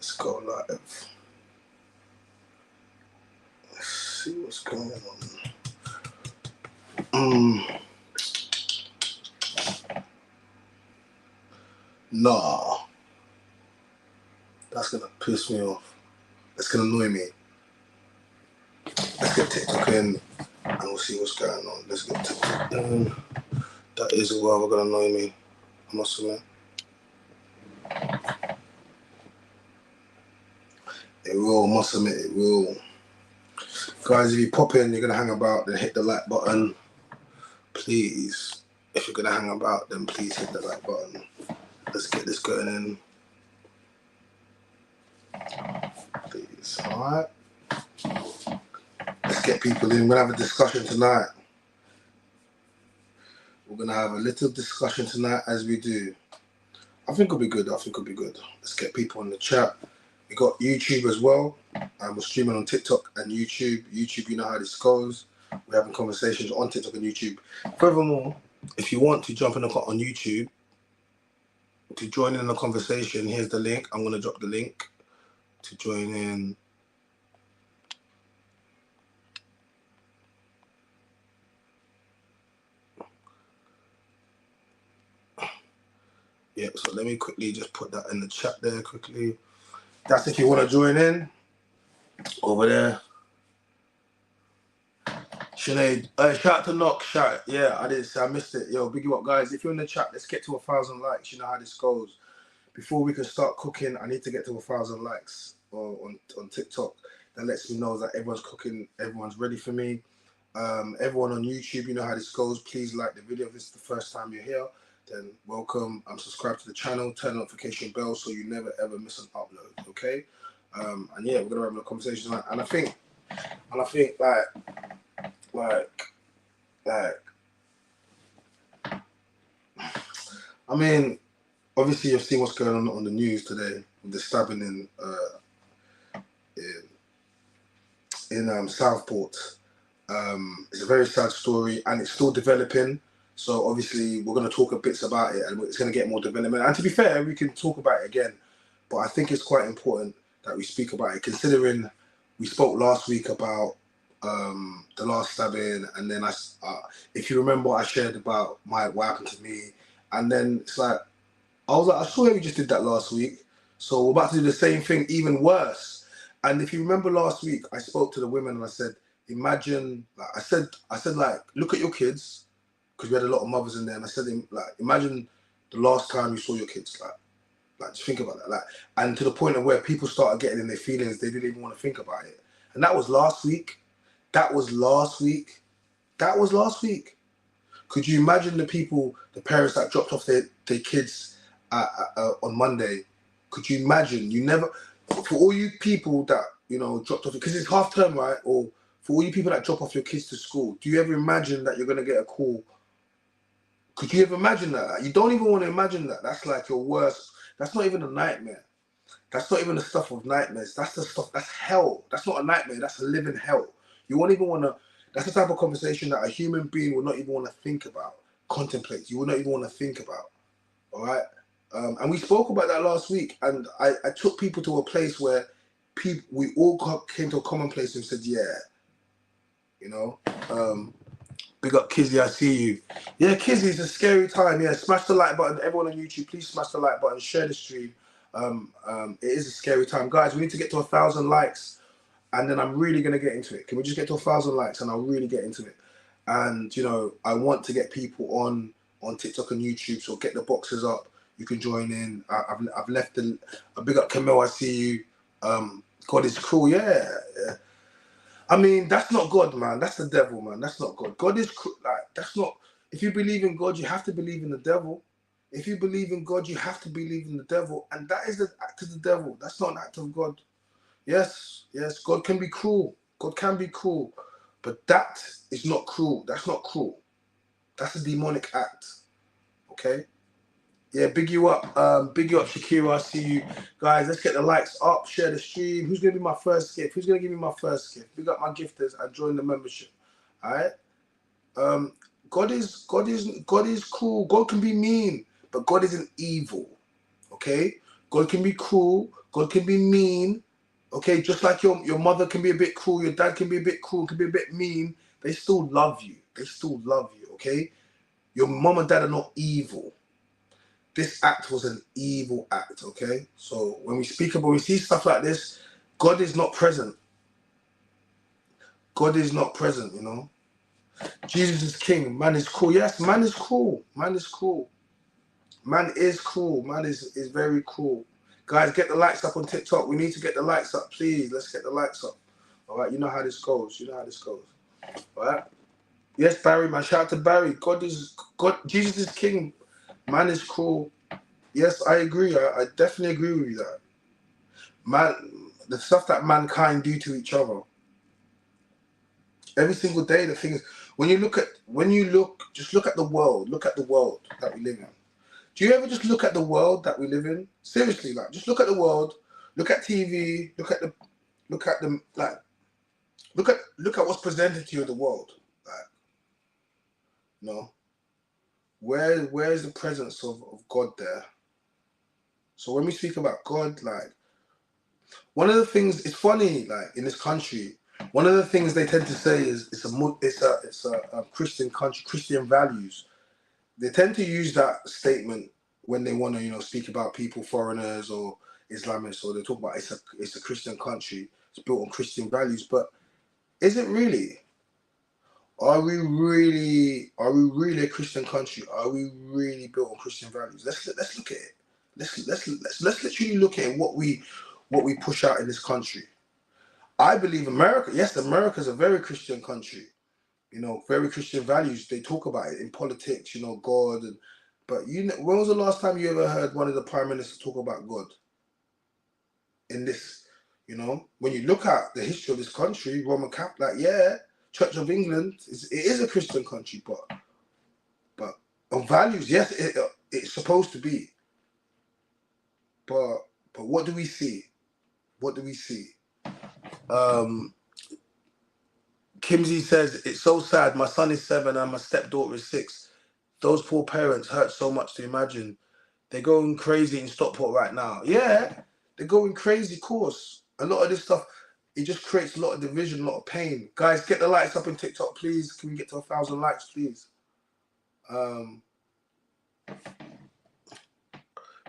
Let's go live. Let's see what's going on. Nah. That's gonna piss me off. That's gonna annoy me. Let's get TikTok in and we'll see what's going on. Let's get TikTok in. That is rather gonna annoy me. I must admit. It will, must admit, it will. Guys, if you pop in, you're gonna hang about, then hit the like button. Please. If you're gonna hang about, then please hit the like button. Let's get this going in. Please. Alright. Let's get people in. We're gonna have a discussion tonight. We're gonna have a little discussion tonight as we do. I think it'll be good. Let's get people in the chat. We got YouTube as well. We're streaming on TikTok and YouTube. YouTube, you know how this goes. We're having conversations on TikTok and YouTube. Furthermore, if you want to jump in on YouTube to join in the conversation, here's the link. I'm going to drop the link to join in. Yeah, so let me quickly just put that in the chat there quickly. That's if you want to join in over there. Sinead, shout out to Knock, shout. Yeah, I missed it. Yo, big you up, guys. If you're in the chat, let's get to 1,000 likes. You know how this goes. Before we can start cooking, I need to get to 1,000 likes on TikTok. That lets me know that everyone's cooking, everyone's ready for me. Everyone on YouTube, you know how this goes. Please like the video. If this is the first time you're here, then welcome. Subscribe to the channel, turn the notification bell so you never ever miss an upload. Okay? And yeah, we're gonna have a conversation tonight. And I think I mean, obviously you've seen what's going on the news today with the stabbing in Southport. It's a very sad story and it's still developing. So obviously we're going to talk a bits about it and it's going to get more development. And to be fair, we can talk about it again. But I think it's quite important that we speak about it, considering we spoke last week about the last stabbing, and then if you remember, I shared about what happened to me, and then it's like I was like, I saw we just did that last week, so we're about to do the same thing, even worse. And if you remember last week, I spoke to the women and I said, imagine, like, I said, like, look at your kids, because we had a lot of mothers in there, and I said, like, imagine the last time you saw your kids, like just think about that, like, and to the point of where people started getting in their feelings, they didn't even want to think about it, and that was last week. That was last week. Could you imagine the parents that dropped off their kids on Monday? Could you imagine? For all you people that, dropped off, because it's half term, right? Or for all you people that drop off your kids to school, do you ever imagine that you're going to get a call? Could you ever imagine that? You don't even want to imagine that. That's like your worst. That's not even a nightmare. That's not even the stuff of nightmares. That's the stuff, that's hell. That's not a nightmare. That's a living hell. You won't even want to, that's the type of conversation that a human being will not even want to think about, contemplate. You will not even want to think about, all right? And we spoke about that last week, and I took people to a place where we all came to a common place and said, yeah, big up Kizzy, I see you. Yeah, Kizzy, it's a scary time. Yeah, smash the like button. Everyone on YouTube, please smash the like button, share the stream. It is a scary time. Guys, we need to get to 1,000 likes. And then I'm really going to get into it. Can we just get to 1,000 likes and I'll really get into it? And, I want to get people on TikTok and YouTube. So get the boxes up. You can join in. I've left a big up Camille, I see you. God is cruel. Yeah. I mean, that's not God, man. That's the devil, man. That's not God. God is cruel. Like, that's not, if you believe in God, you have to believe in the devil. If you believe in God, you have to believe in the devil. And that is the act of the devil. That's not an act of God. Yes, God can be cruel. God can be cruel. But that is not cruel. That's not cruel. That's a demonic act. Okay? Yeah, big you up, Shakira. I see you. Guys, let's get the likes up, share the stream. Who's gonna be my first gift? Who's gonna give me my first gift? Big up my gifters and join the membership. Alright? God is cruel. God can be mean, but God isn't evil. Okay? God can be cruel. God can be mean. Okay, just like your mother can be a bit cruel, your dad can be a bit cruel, can be a bit mean. They still love you. They still love you. Okay, your mom and dad are not evil. This act was an evil act. Okay, so when we see stuff like this, God is not present. God is not present. You know, Jesus is king. Man is cruel. Yes, man is cruel. Man is cruel. Man is cruel. Man is very cruel. Guys, get the likes up on TikTok. We need to get the likes up, please. Let's get the likes up. All right, you know how this goes. You know how this goes. All right. Yes, Barry, man. Shout out to Barry. God. Jesus is king. Man is cruel. Yes, I agree. I definitely agree with you that. Man, the stuff that mankind do to each other every single day. The thing is, just look at the world. Look at the world that we live in. Do you ever just look at the world that we live in? Seriously, like just look at the world, look at TV, look at what's presented to you in the world. Like, you know, where's the presence of God there? So when we speak about God, like one of the things, it's funny, like in this country, one of the things they tend to say is it's a Christian country, Christian values. They tend to use that statement when they want to, speak about people, foreigners or Islamists, or they talk about it's a Christian country, it's built on Christian values. But is it really? Are we really a Christian country? Are we really built on Christian values? Let's look at it. Let's literally look at what we push out in this country. I believe America. Yes, America is a very Christian country. Very Christian values. They talk about it in politics, God. But when was the last time you ever heard one of the prime ministers talk about God? In this, when you look at the history of this country, Roman Catholic, Church of England, it is a Christian country, but on values, yes, it's supposed to be. But what do we see? What do we see? Kimsey says, it's so sad. My son is 7 and my stepdaughter is 6. Those poor parents hurt so much to imagine. They're going crazy in Stockport right now. Yeah, they're going crazy, of course. A lot of this stuff, it just creates a lot of division, a lot of pain. Guys, get the likes up on TikTok, please. Can we get to 1,000 likes, please?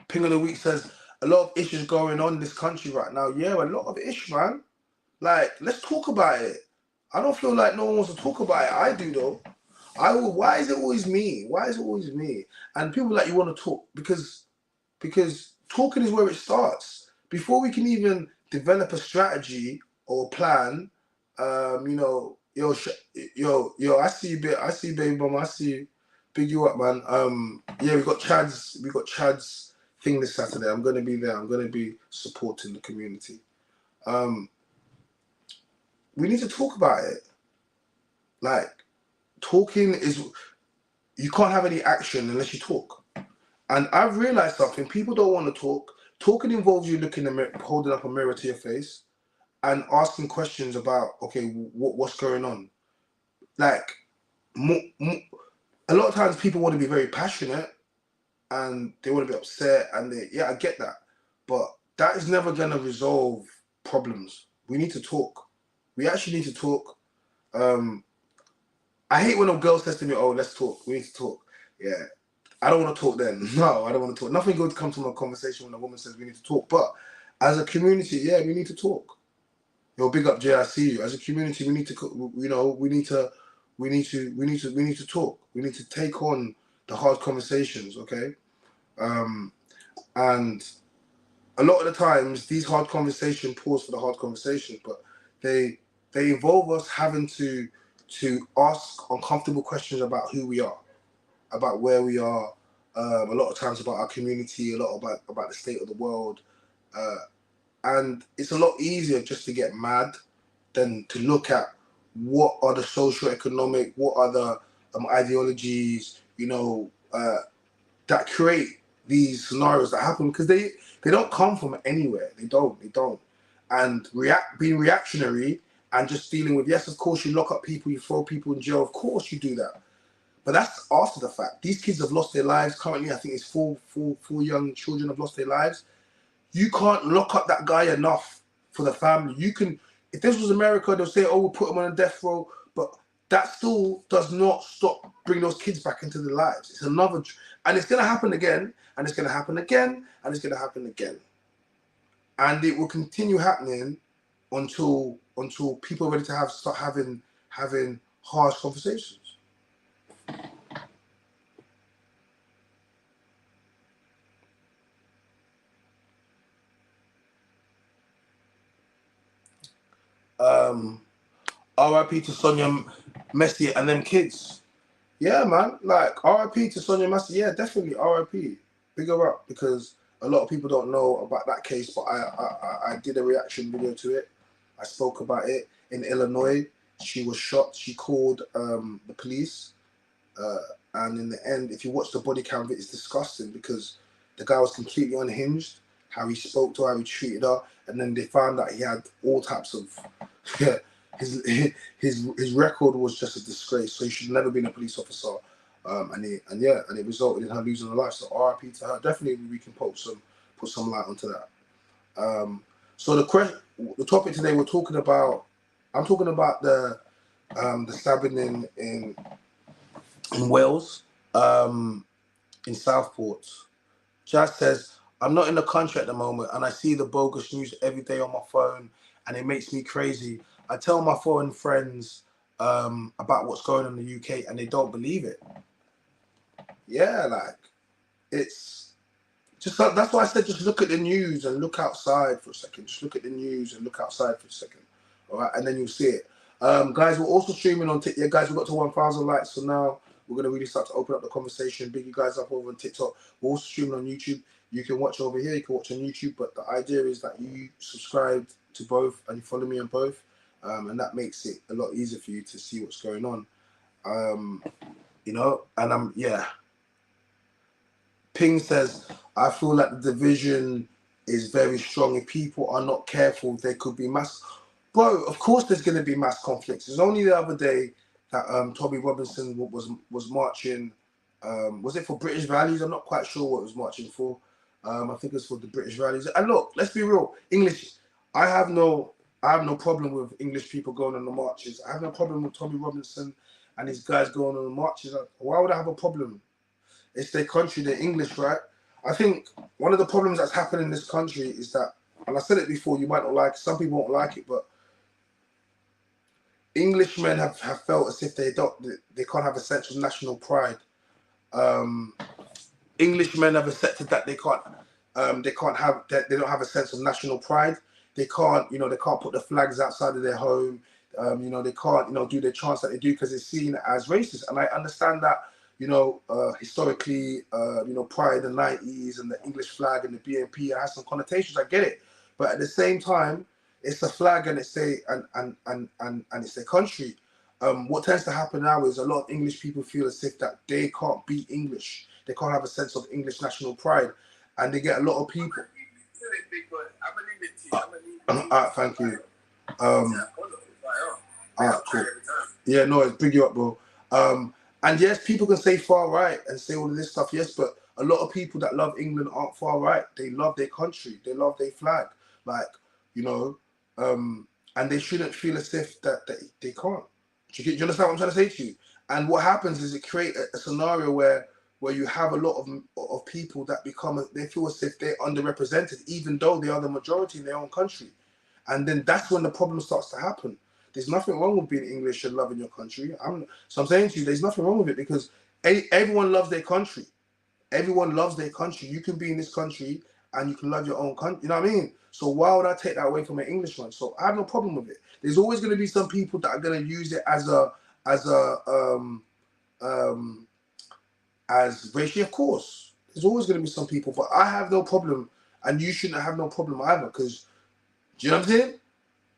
Ping of the Week says, a lot of issues going on in this country right now. Yeah, a lot of issues, man. Like, let's talk about it. I don't feel like no one wants to talk about it. I do, though. Why is it always me? Why is it always me? And people like you want to talk because talking is where it starts. Before we can even develop a strategy or plan, yo, I see you, baby mama, I see you. Big you up, man. We got Chad's thing this Saturday. I'm gonna be there. I'm gonna be supporting the community. We need to talk about it. Like, talking is, you can't have any action unless you talk. And I've realized something. People don't want to talk. Talking involves you looking in the mirror, holding up a mirror to your face and asking questions about, okay, what's going on? Like, a lot of times people want to be very passionate and they want to be upset and I get that. But that is never going to resolve problems. We need to talk. We actually need to talk. I hate when a girl says to me, oh, let's talk. We need to talk. Yeah. I don't want to talk then. No, I don't want to talk. Nothing good comes from a conversation when a woman says we need to talk. But as a community, we need to talk. Big up JICU. As a community, we need to, we need to talk. We need to take on the hard conversations, okay? And a lot of the times, these hard conversations pause for the hard conversations, but they involve us having to ask uncomfortable questions about who we are, about where we are, a lot of times about our community, a lot about the state of the world. And it's a lot easier just to get mad than to look at what are the socio-economic, what are the ideologies, that create these scenarios that happen, because they don't come from anywhere. They don't. And being reactionary and just dealing with, yes, of course you lock up people, you throw people in jail, of course you do that. But that's after the fact. These kids have lost their lives. Currently, I think it's four young children have lost their lives. You can't lock up that guy enough for the family. You can, if this was America, they'll say, oh, we'll put him on a death row. But that still does not stop bringing those kids back into their lives. It's another, and it's going to happen again, and it's going to happen again, and it's going to happen again. And it will continue happening until people are ready to start having harsh conversations. RIP to Sonia Messi and them kids. Yeah, man. Like RIP to Sonia Messi. Yeah, definitely RIP. Big her up, because a lot of people don't know about that case, but I did a reaction video to it. I spoke about it in Illinois. She was shot. She called the police, and in the end, if you watch the body cam, it's disgusting because the guy was completely unhinged. How he spoke to her, how he treated her, and then they found that he had all types of his record was just a disgrace. So he should have never been a police officer. And it resulted in her losing her life. So RIP to her. Definitely we can put some light onto that. So the topic today I'm talking about the stabbing in Wales, in Southport. Jazz says, I'm not in the country at the moment and I see the bogus news every day on my phone and it makes me crazy. I tell my foreign friends about what's going on in the UK and they don't believe it. Yeah, like, it's just, that's why I said just look at the news and look outside for a second. Just look at the news and look outside for a second. All right, and then you'll see it. Guys, we're also streaming on TikTok. Yeah, guys, we got to 1,000 likes, so now we're going to really start to open up the conversation. Big you guys up over on TikTok. We're also streaming on YouTube. You can watch over here, you can watch on YouTube, but the idea is that you subscribe to both and you follow me on both, and that makes it a lot easier for you to see what's going on. You know, and yeah. Ping says, I feel like the division is very strong. If people are not careful, there could be mass. Bro, of course there's going to be mass conflicts. It's only the other day that Tommy Robinson was marching. Was it for British values? I'm not quite sure what it was marching for. I think it's for the British values. And look, let's be real. English, I have no problem with English people going on the marches. I have no problem with Tommy Robinson and his guys going on the marches. Why would I have a problem? It's their country, they're English, right? I think one of the problems that's happened in this country is that, and I said it before, you might not like it, some people won't like it, but Englishmen have felt as if they can't have a sense of national pride. Englishmen have accepted that they don't have a sense of national pride. They can't put the flags outside of their home. They can't, do their chants that they do because it's seen as racist. And I understand that, historically, prior to the 90s and the English flag and the BNP, it has some connotations. I get it. But at the same time, it's a flag and it's it's their country. What tends to happen now is a lot of English people feel as if that they can't be English. They can't have a sense of English national pride. And they get a lot of people. Thank you. Cool. Yeah, no, bring you up, bro. And yes, people can say far right and say all of this stuff, yes, but a lot of people that love England aren't far right. They love their country. They love their flag. Like, and they shouldn't feel as if that they can't. Do you understand what I'm trying to say to you? And what happens is it creates a scenario where you have a lot of people that they feel as if they're underrepresented, even though they are the majority in their own country. And then that's when the problem starts to happen. There's nothing wrong with being English and loving your country. So I'm saying to you, there's nothing wrong with it because everyone loves their country. Everyone loves their country. You can be in this country and you can love your own country. You know what I mean? So why would I take that away from an Englishman? So I have no problem with it. There's always going to be some people that are going to use it as racial, of course. There's always going to be some people, but I have no problem, and you shouldn't have no problem either. Because, do you know what I'm saying?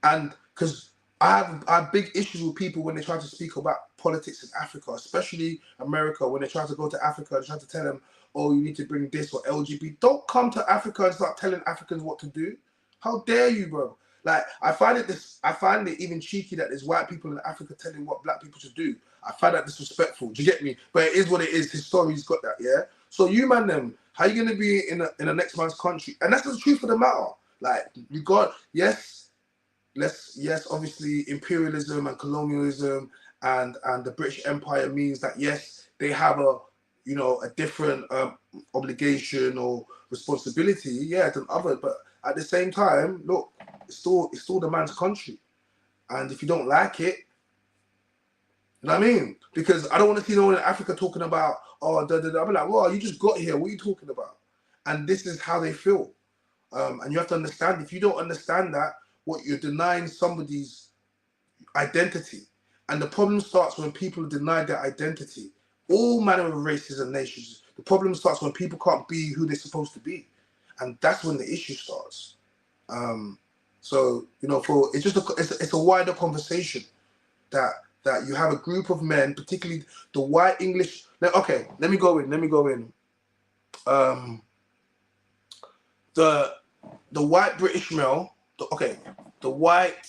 And because I have big issues with people when they try to speak about politics in Africa, especially America, when they try to go to Africa and try to tell them, oh, you need to bring this or LGBT. Don't come to Africa and start telling Africans what to do. How dare you, bro? Like, I find it even cheeky that there's white people in Africa telling what black people should do. I find that disrespectful. Do you get me? But it is what it is. His story's got that, yeah? So you man them, How are you going to be in the next man's country? And that's the truth of the matter. Like, you got, yes, obviously imperialism and colonialism and the British Empire means that, yes, they have a, you know, a different obligation or responsibility, yeah, than others. But at the same time, look, it's still the man's country. And if you don't like it, you know what I mean? Because I don't want to see no one in Africa talking about, oh, da da da. I'll be like, well, you just got here. What are you talking about? And this is how they feel. And you have to understand, if you don't understand that, what you're denying somebody's identity. And the problem starts when people deny their identity. All manner of races and nations. The problem starts when people can't be who they're supposed to be. And that's when the issue starts. So, you know, it's a wider conversation that you have a group of men, particularly the white English. Okay, let me go in. The white British male. The white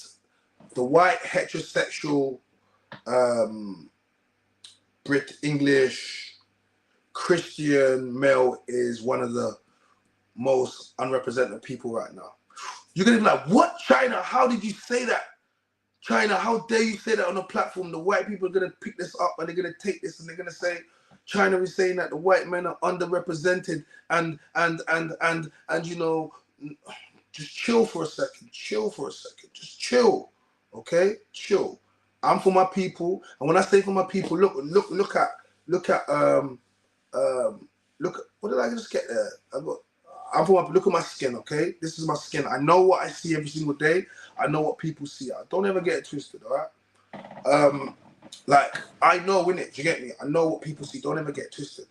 heterosexual Brit English Christian male is one of the most unrepresented people right now. You're gonna be like, what, China? How did you say that? China, how dare you say that on a platform? The white people are going to pick this up and they're going to take this and they're going to say, China is saying that the white men are underrepresented and you know, just chill for a second. Just chill, okay? Chill. I'm for my people, and when I say for my people, look at what did I just get there? Look at my skin, okay? This is my skin. I know what I see every single day. I know what people see. Don't ever get it twisted, all right? Like, I know, innit? Do you get me? I know what people see. Don't ever get it twisted.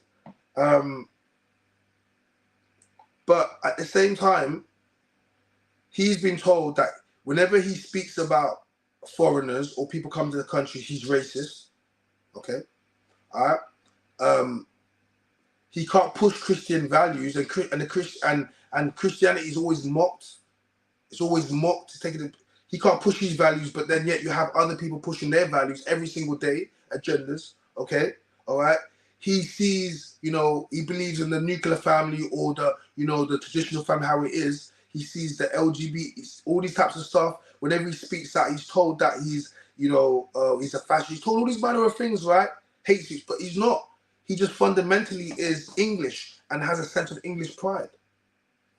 But at the same time, he's been told that whenever he speaks about foreigners or people come to the country, he's racist, okay? All right? He can't push Christian values, and Christianity is always mocked. It's always mocked. He can't push his values, but then yet you have other people pushing their values every single day, agendas. Okay, all right. He sees, you know, he believes in the nuclear family or the, you know, the traditional family, how it is. He sees the LGBT, all these types of stuff. Whenever he speaks out, he's told that he's, you know, he's a fascist. He's told all these manner of things, right? Hate speech, but he's not. He just fundamentally is English and has a sense of English pride.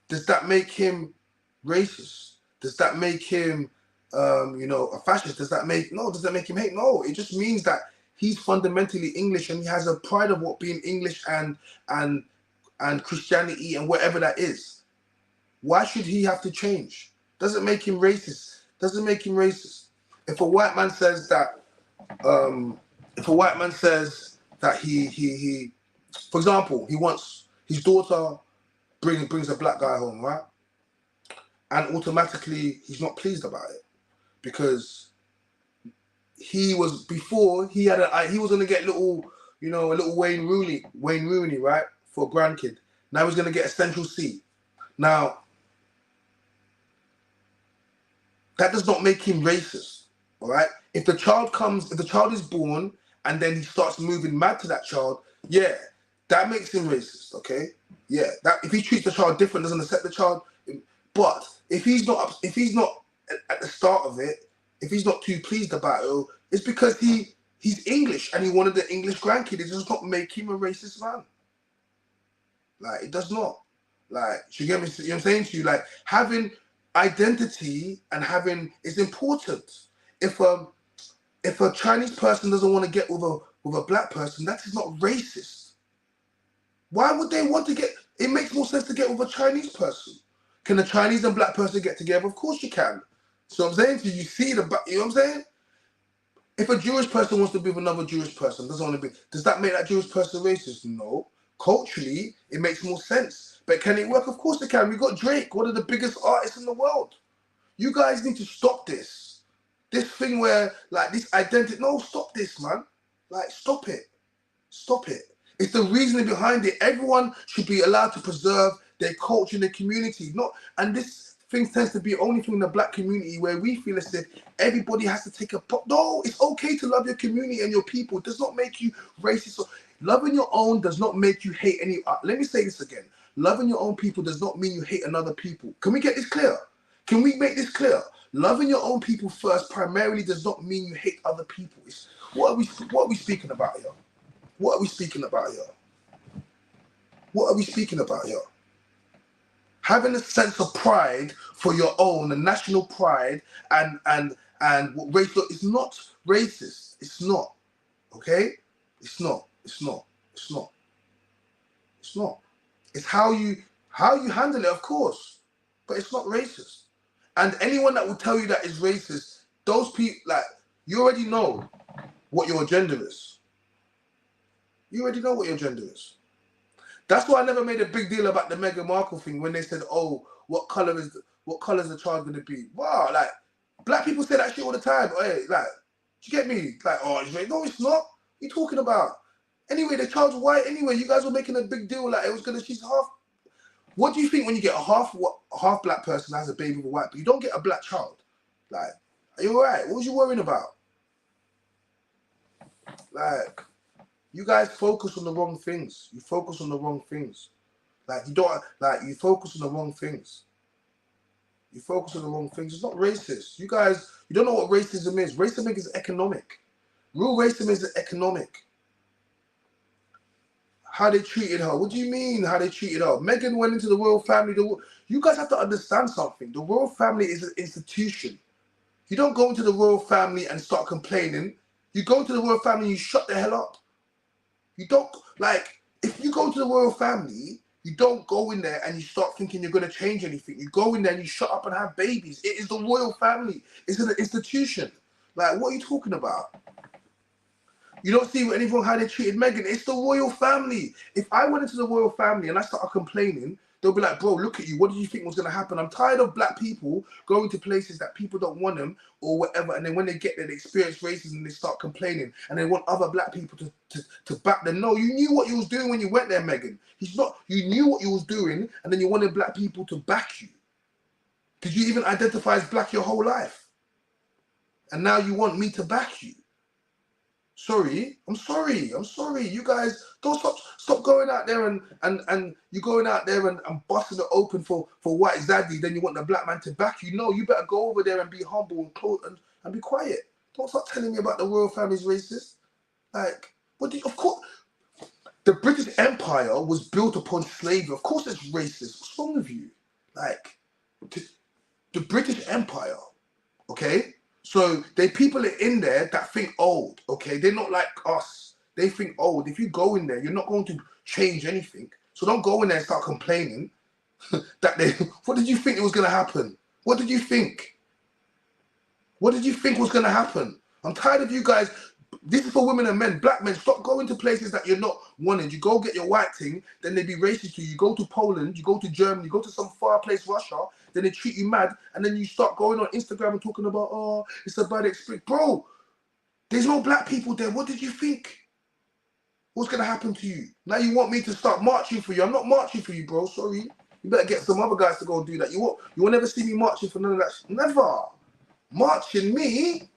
Does that make him racist? Does that make him, you know, a fascist? Does that make him hate? No, it just means that he's fundamentally English and he has a pride of what being English and Christianity and whatever that is. Why should he have to change? Doesn't make him racist. Doesn't make him racist. If a white man says that, he, for example, he wants his daughter brings a black guy home, right? And automatically he's not pleased about it because he was gonna get little, you know, a little Wayne Rooney, right, for a grandkid. Now he's gonna get a Central C. Now that does not make him racist, all right? If the child is born and then he starts moving mad to that child, yeah, that makes him racist, okay? Yeah, that if he treats the child different, doesn't accept the child, but if he's not at the start of it, if he's not too pleased about it, it's because he's English and he wanted the English grandkid. It does not make him a racist man. Like, it does not. Like, you get me? You know what I'm saying to you? Like, having identity and is important. If a Chinese person doesn't want to get with a black person, that is not racist. Why would they want to get? It makes more sense to get with a Chinese person. Can a Chinese and black person get together? Of course you can. So I'm saying to you, you know what I'm saying? If a Jewish person wants to be with another Jewish person, does that make that Jewish person racist? No. Culturally, it makes more sense. But can it work? Of course it can. We got Drake, one of the biggest artists in the world. You guys need to stop this. This thing where, like, this identity. No, stop this, man. Like, stop it. Stop it. It's the reasoning behind it. Everyone should be allowed to preserve their culture and their community. And this thing tends to be only thing in the black community where we feel as if everybody has to take a pot. No, it's okay to love your community and your people. It does not make you racist. Loving your own does not make you hate any. Let me say this again. Loving your own people does not mean you hate another people. Can we get this clear? Can we make this clear? Loving your own people first primarily does not mean you hate other people. What are we speaking about here? What are we speaking about here? What are we speaking about here? Having a sense of pride for your own, and national pride, and what race is not racist. It's not. Okay? It's not. It's not. It's not. It's not. It's how you handle it, of course. But it's not racist. And anyone that will tell you that is racist, those people, like, you already know what your agenda is. You already know what your agenda is. That's why I never made a big deal about the Meghan Markle thing when they said, "Oh, what color is the child going to be?" Wow, like, black people say that shit all the time. Hey, like, do you get me? Like, oh, it's right. No, it's not. What are you talking about? Anyway, the child's white. Anyway, you guys were making a big deal like it was gonna. She's half. What do you think when you get a half black person that has a baby with a white? But you don't get a black child. Like, are you alright? What was you worrying about? Like, you guys focus on the wrong things. You focus on the wrong things. Like, you don't, like, you focus on the wrong things. You focus on the wrong things. It's not racist. You guys, you don't know what racism is. Racism is economic. Real racism is economic. How they treated her. What do you mean how they treated her? Meghan went into the royal family. You guys have to understand something. The royal family is an institution. You don't go into the royal family and start complaining. You go into the royal family and you shut the hell up. You don't, like, if you go to the royal family, you don't go in there and you start thinking you're going to change anything. You go in there and you shut up and have babies. It is the royal family. It's an institution. Like, what are you talking about? You don't see anything how they treated Meghan. It's the royal family. If I went into the royal family and I started complaining, they'll be like, bro, look at you. What did you think was going to happen? I'm tired of black people going to places that people don't want them or whatever. And then when they get there, they experience racism and they start complaining. And they want other black people to back them. No, you knew what you was doing when you went there, Meghan. You knew what you was doing and then you wanted black people to back you. Did you even identify as black your whole life? And now you want me to back you. Sorry, I'm sorry. You guys don't stop going out there and you're going out there and busting it open for white zaddy. Then you want the black man to back you. No, you better go over there and be humble and be quiet. Don't start telling me about the royal family's racist. Like, of course, the British Empire was built upon slavery. Of course, it's racist. What's wrong with you? Like, the British Empire, okay? So they people are in there that think old, okay? They're not like us. They think old. If you go in there, you're not going to change anything. So don't go in there and start complaining that they... What did you think was going to happen? What did you think? What did you think was going to happen? I'm tired of you guys. This is for women and men. Black men, stop going to places that you're not wanted. You go get your white thing, then they be racist to you. You go to Poland, you go to Germany, you go to some far place, Russia, then they treat you mad, and then you start going on Instagram and talking about, oh, it's a bad experience. Bro, there's no black people there. What did you think? What's going to happen to you? Now you want me to start marching for you. I'm not marching for you, bro. Sorry. You better get some other guys to go and do that. You won't never see me marching for none of that. Never. Marching me?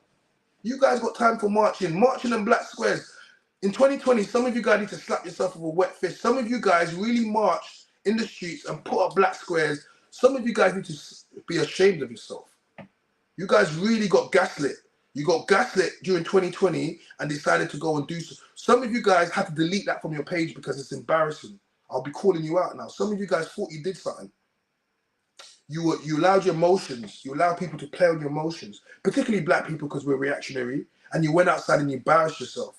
You guys got time for marching. Marching in black squares. In 2020, some of you guys need to slap yourself with a wet fish. Some of you guys really marched in the streets and put up black squares. Some of you guys need to be ashamed of yourself. You guys really got gaslit. You got gaslit during 2020 and decided to go and do so. Some of you guys had to delete that from your page because it's embarrassing. I'll be calling you out now. Some of you guys thought you did something. You allowed your emotions, you allowed people to play on your emotions, particularly black people because we're reactionary, and you went outside and you embarrassed yourself.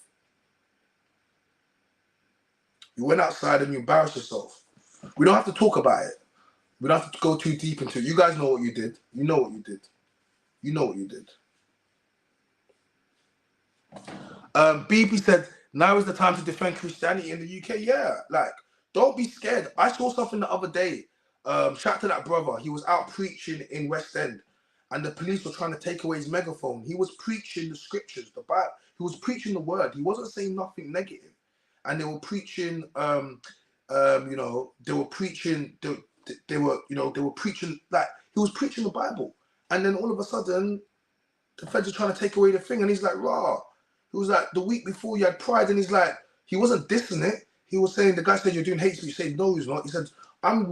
You went outside and you embarrassed yourself. We don't have to talk about it. We don't have to go too deep into it. You guys know what you did. You know what you did. You know what you did. BB said, now is the time to defend Christianity in the UK. Yeah, like, don't be scared. I saw something the other day. Shout out to that brother. He was out preaching in West End and the police were trying to take away his megaphone. He was preaching the scriptures, the Bible. He was preaching the word. He wasn't saying nothing negative. And they were preaching, you know, they were preaching, they were preaching, like, he was preaching the Bible. And then all of a sudden, the feds are trying to take away the thing. And he's like, rah. He was like, the week before you had pride. And he's like, he wasn't dissing it. He was saying, the guy said, you're doing hate speech. He said, no, he's not. He said, I'm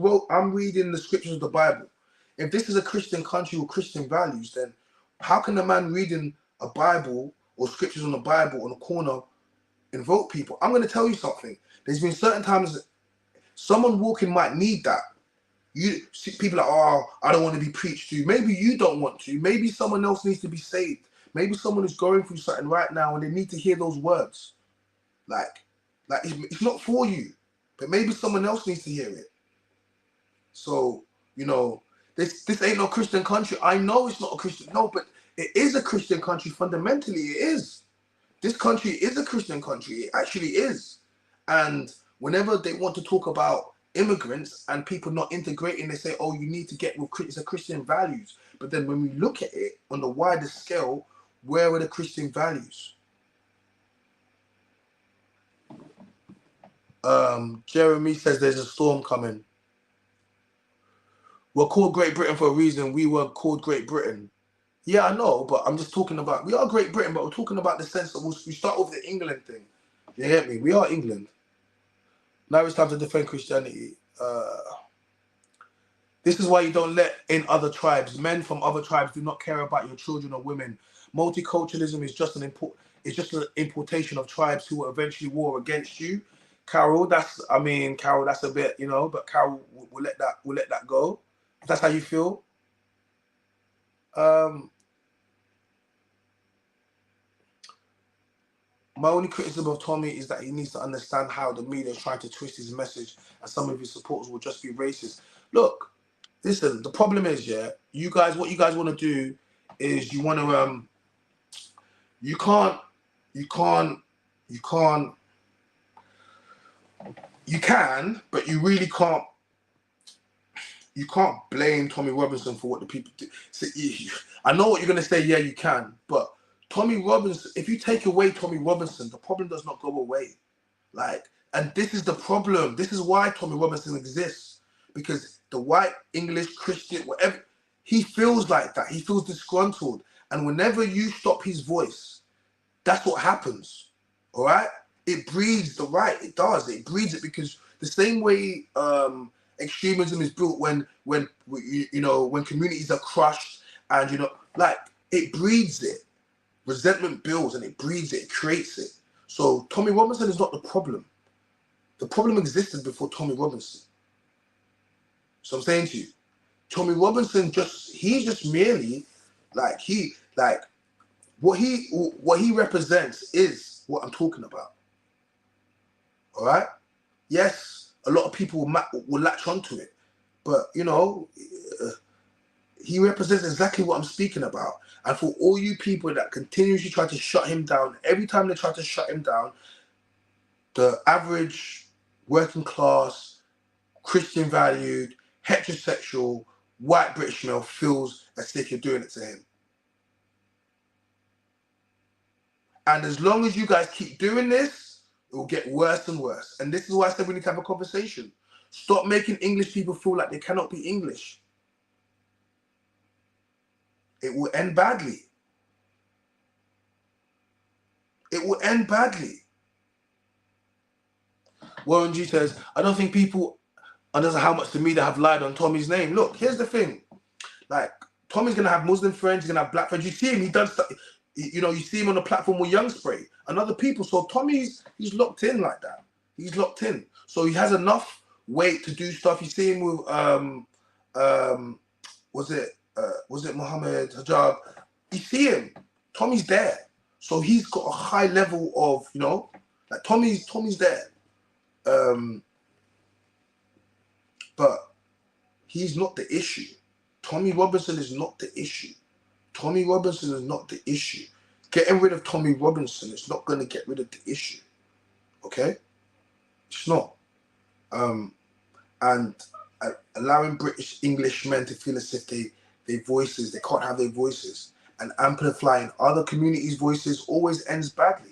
reading the scriptures of the Bible. If this is a Christian country with Christian values, then how can a man reading a Bible or scriptures on the Bible on the corner invoke people? I'm going to tell you something. There's been certain times someone walking might need that. You see people are, oh, I don't want to be preached to. Maybe you don't want to. Maybe someone else needs to be saved. Maybe someone is going through something right now and they need to hear those words. Like it's not for you, but maybe someone else needs to hear it. So, you know, this ain't no Christian country. I know it's not a Christian, no, but it is a Christian country. Fundamentally, it is. This country is a Christian country. It actually is. And whenever they want to talk about immigrants and people not integrating, they say, oh, you need to get with it's a Christian values. But then when we look at it on the wider scale, where are the Christian values? Jeremy says there's a storm coming. We're called Great Britain for a reason. We were called Great Britain. Yeah, I know, but I'm just talking about, we are Great Britain, but we're talking about the sense that we start with the England thing. You get me? We are England. Now it's time to defend Christianity. This is why you don't let in other tribes. Men from other tribes do not care about your children or women. Multiculturalism is just an importation of tribes who will eventually war against you. Carol, Carol, that's a bit, you know, but Carol, we'll let that go. If that's how you feel. My only criticism of Tommy is that he needs to understand how the media is trying to twist his message, and some of his supporters will just be racist. Look, listen, the problem is, yeah, what you guys want to do is you want to, you can, but you really can't. You can't blame Tommy Robinson for what the people do. So, I know what you're going to say, yeah, you can, but Tommy Robinson, if you take away Tommy Robinson, the problem does not go away. Like, and this is the problem. This is why Tommy Robinson exists. Because the white, English, Christian, whatever, he feels like that. He feels disgruntled. And whenever you stop his voice, that's what happens. All right? It breeds the right. It does. It breeds it, because the same way extremism is built when communities are crushed, and it breeds it. Resentment builds and it breeds it. It creates it. So Tommy Robinson is not the problem. The problem existed before Tommy Robinson. So I'm saying to you, Tommy Robinson he's just merely what he represents is what I'm talking about. All right? Yes, a lot of people will latch onto it, but he represents exactly what I'm speaking about. And for all you people that continuously try to shut him down, every time they try to shut him down, the average working class, Christian valued, heterosexual, white British male feels as if you're doing it to him. And as long as you guys keep doing this, it will get worse and worse. And this is why I said we need to have a conversation. Stop making English people feel like they cannot be English. It will end badly. It will end badly. Warren G says, I don't think people understand how much the media have lied on Tommy's name. Look, here's the thing. Like, Tommy's going to have Muslim friends. He's going to have black friends. You see him. He does stuff. You see him on the platform with Young Spray and other people. So Tommy's, he's locked in like that. He's locked in. So he has enough weight to do stuff. You see him with, was it Muhammad Hijab? You see him. Tommy's there. So he's got a high level of, like Tommy's there. But he's not the issue. Tommy Robinson is not the issue. Tommy Robinson is not the issue. Getting rid of Tommy Robinson is not going to get rid of the issue. Okay? It's not. And allowing British English men to feel as if they can't have their voices, and amplifying other communities' voices always ends badly.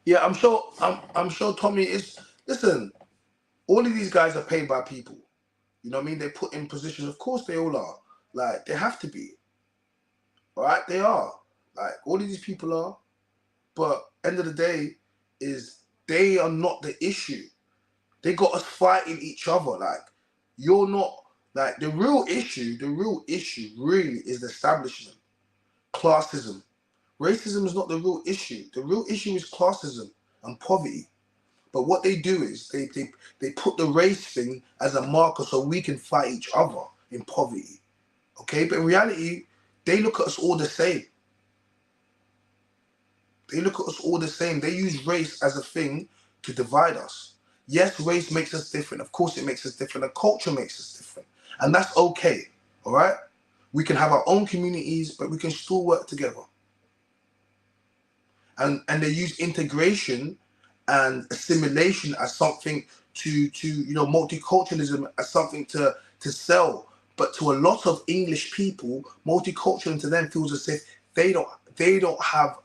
Yeah, I'm sure Tommy is. Listen, all of these guys are paid by people. You know what I mean? They're put in positions. Of course, they all are. Like, they have to be. All right, they are. Like, all of these people are. But end of the day, is they are not the issue. They got us fighting each other. Like, you're not, like, the real issue really is the establishment. Classism. Racism is not the real issue. The real issue is classism and poverty. But what they do is they put the race thing as a marker so we can fight each other in poverty. Okay? But in reality, they look at us all the same. They look at us all the same. They use race as a thing to divide us. Yes, race makes us different. Of course it makes us different. And culture makes us different. And that's okay. All right? We can have our own communities, but we can still work together. And they use integration and assimilation as something to multiculturalism as something to sell. But to a lot of English people, multiculturalism to them feels as if they don't have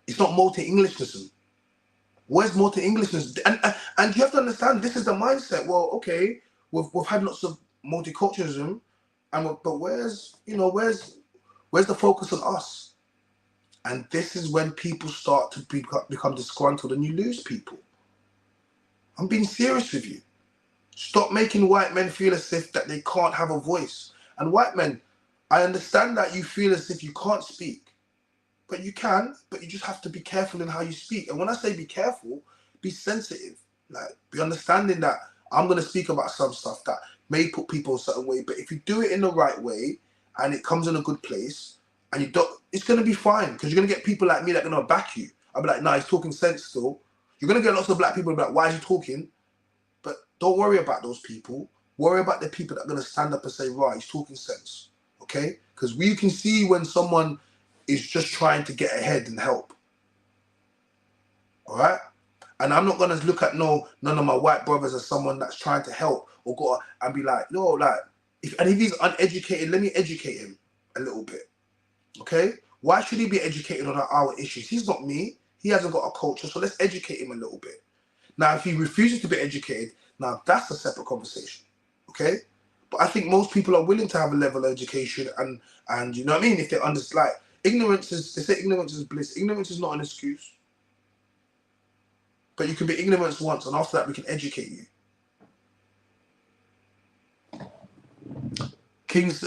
it's not multi-Englishism. Where's multi-Englishness? And you have to understand, this is the mindset. Well, okay, we've had lots of multiculturalism, but where's the focus on us? And this is when people start to become disgruntled, and you lose people. I'm being serious with you. Stop making white men feel as if that they can't have a voice. And white men, I understand that you feel as if you can't speak, but you can, but you just have to be careful in how you speak. And when I say be careful, be sensitive. Like, be understanding that I'm going to speak about some stuff that may put people a certain way, but if you do it in the right way and it comes in a good place, and you don't, it's going to be fine, because you're going to get people like me that are going to back you. I'll be like, nah, he's talking sense still. You're going to get lots of black people who be like, why is he talking? But don't worry about those people. Worry about the people that are going to stand up and say, right, he's talking sense. Okay? Because we can see when someone is just trying to get ahead and help. All right? And I'm not going to look at none of my white brothers as someone that's trying to help or go and be like, no, like, if he's uneducated, let me educate him a little bit. Okay? Why should he be educated on our issues? He's not me. He hasn't got a culture, so let's educate him a little bit. Now, if he refuses to be educated, now that's a separate conversation. Okay? But I think most people are willing to have a level of education, and you know what I mean? If they understand, like, they say ignorance is bliss. Ignorance is not an excuse. But you can be ignorant once, and after that, we can educate you. Kings,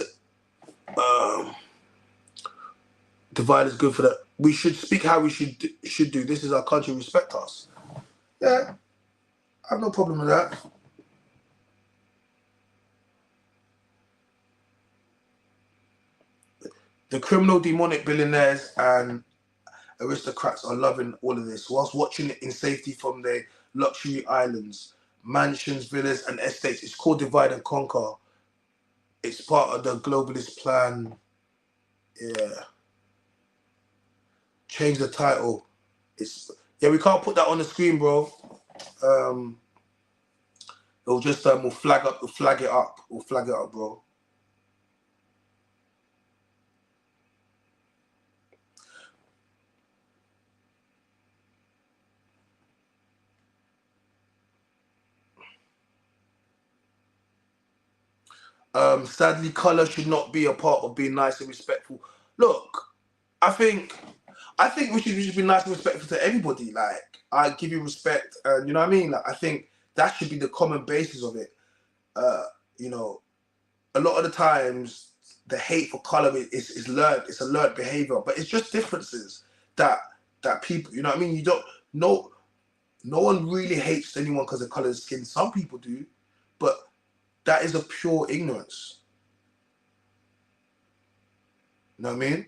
divide is good for that. We should speak how we should do. This is our country. Respect us. Yeah, I have no problem with that. The criminal, demonic billionaires and aristocrats are loving all of this, whilst watching it in safety from their luxury islands, mansions, villas, and estates. It's called divide and conquer. It's part of the globalist plan. Yeah. Change the title. We can't put that on the screen, bro. It'll just we'll flag it up, bro. Sadly, colour should not be a part of being nice and respectful. Look, I think we should be nice and respectful to everybody. Like, I give you respect, and you know what I mean. Like, I think that should be the common basis of it. You know, a lot of the times the hate for colour is learned. It's a learned behaviour, but it's just differences that people. You know what I mean. You don't know. No one really hates anyone because of colour of skin. Some people do, but that is a pure ignorance. You know what I mean?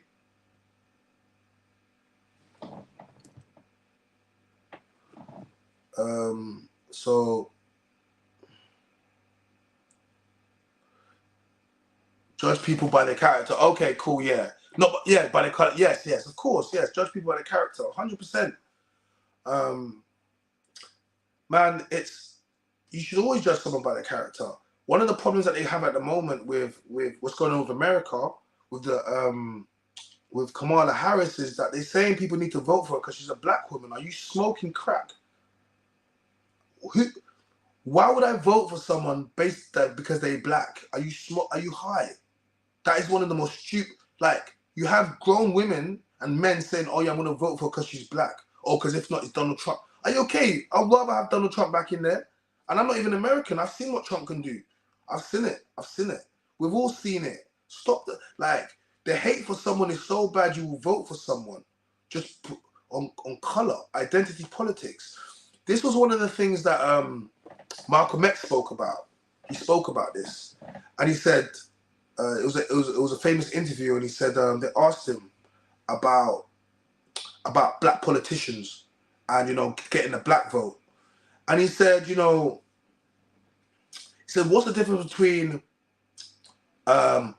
So judge people by their character. Okay, cool, yeah. No, but yeah, by their color. Yes, of course, yes. Judge people by their character, 100%. Man, you should always judge someone by their character. One of the problems that they have at the moment with what's going on with America, with the with Kamala Harris, is that they're saying people need to vote for her because she's a black woman. Are you smoking crack? Why would I vote for someone based that because they're black? Are you smart? Are you high? That is one of the most stupid. Like, you have grown women and men saying, "Oh yeah, I'm gonna vote for her because she's black," or because if not, it's Donald Trump. Are you okay? I'd rather have Donald Trump back in there. And I'm not even American. I've seen what Trump can do. I've seen it. I've seen it. We've all seen it. Stop the the hate for someone is so bad. You will vote for someone just on color, identity politics. This was one of the things that Malcolm X spoke about. He spoke about this, and he said it was a famous interview, and he said they asked him about black politicians and getting a black vote, and he said what's the difference between a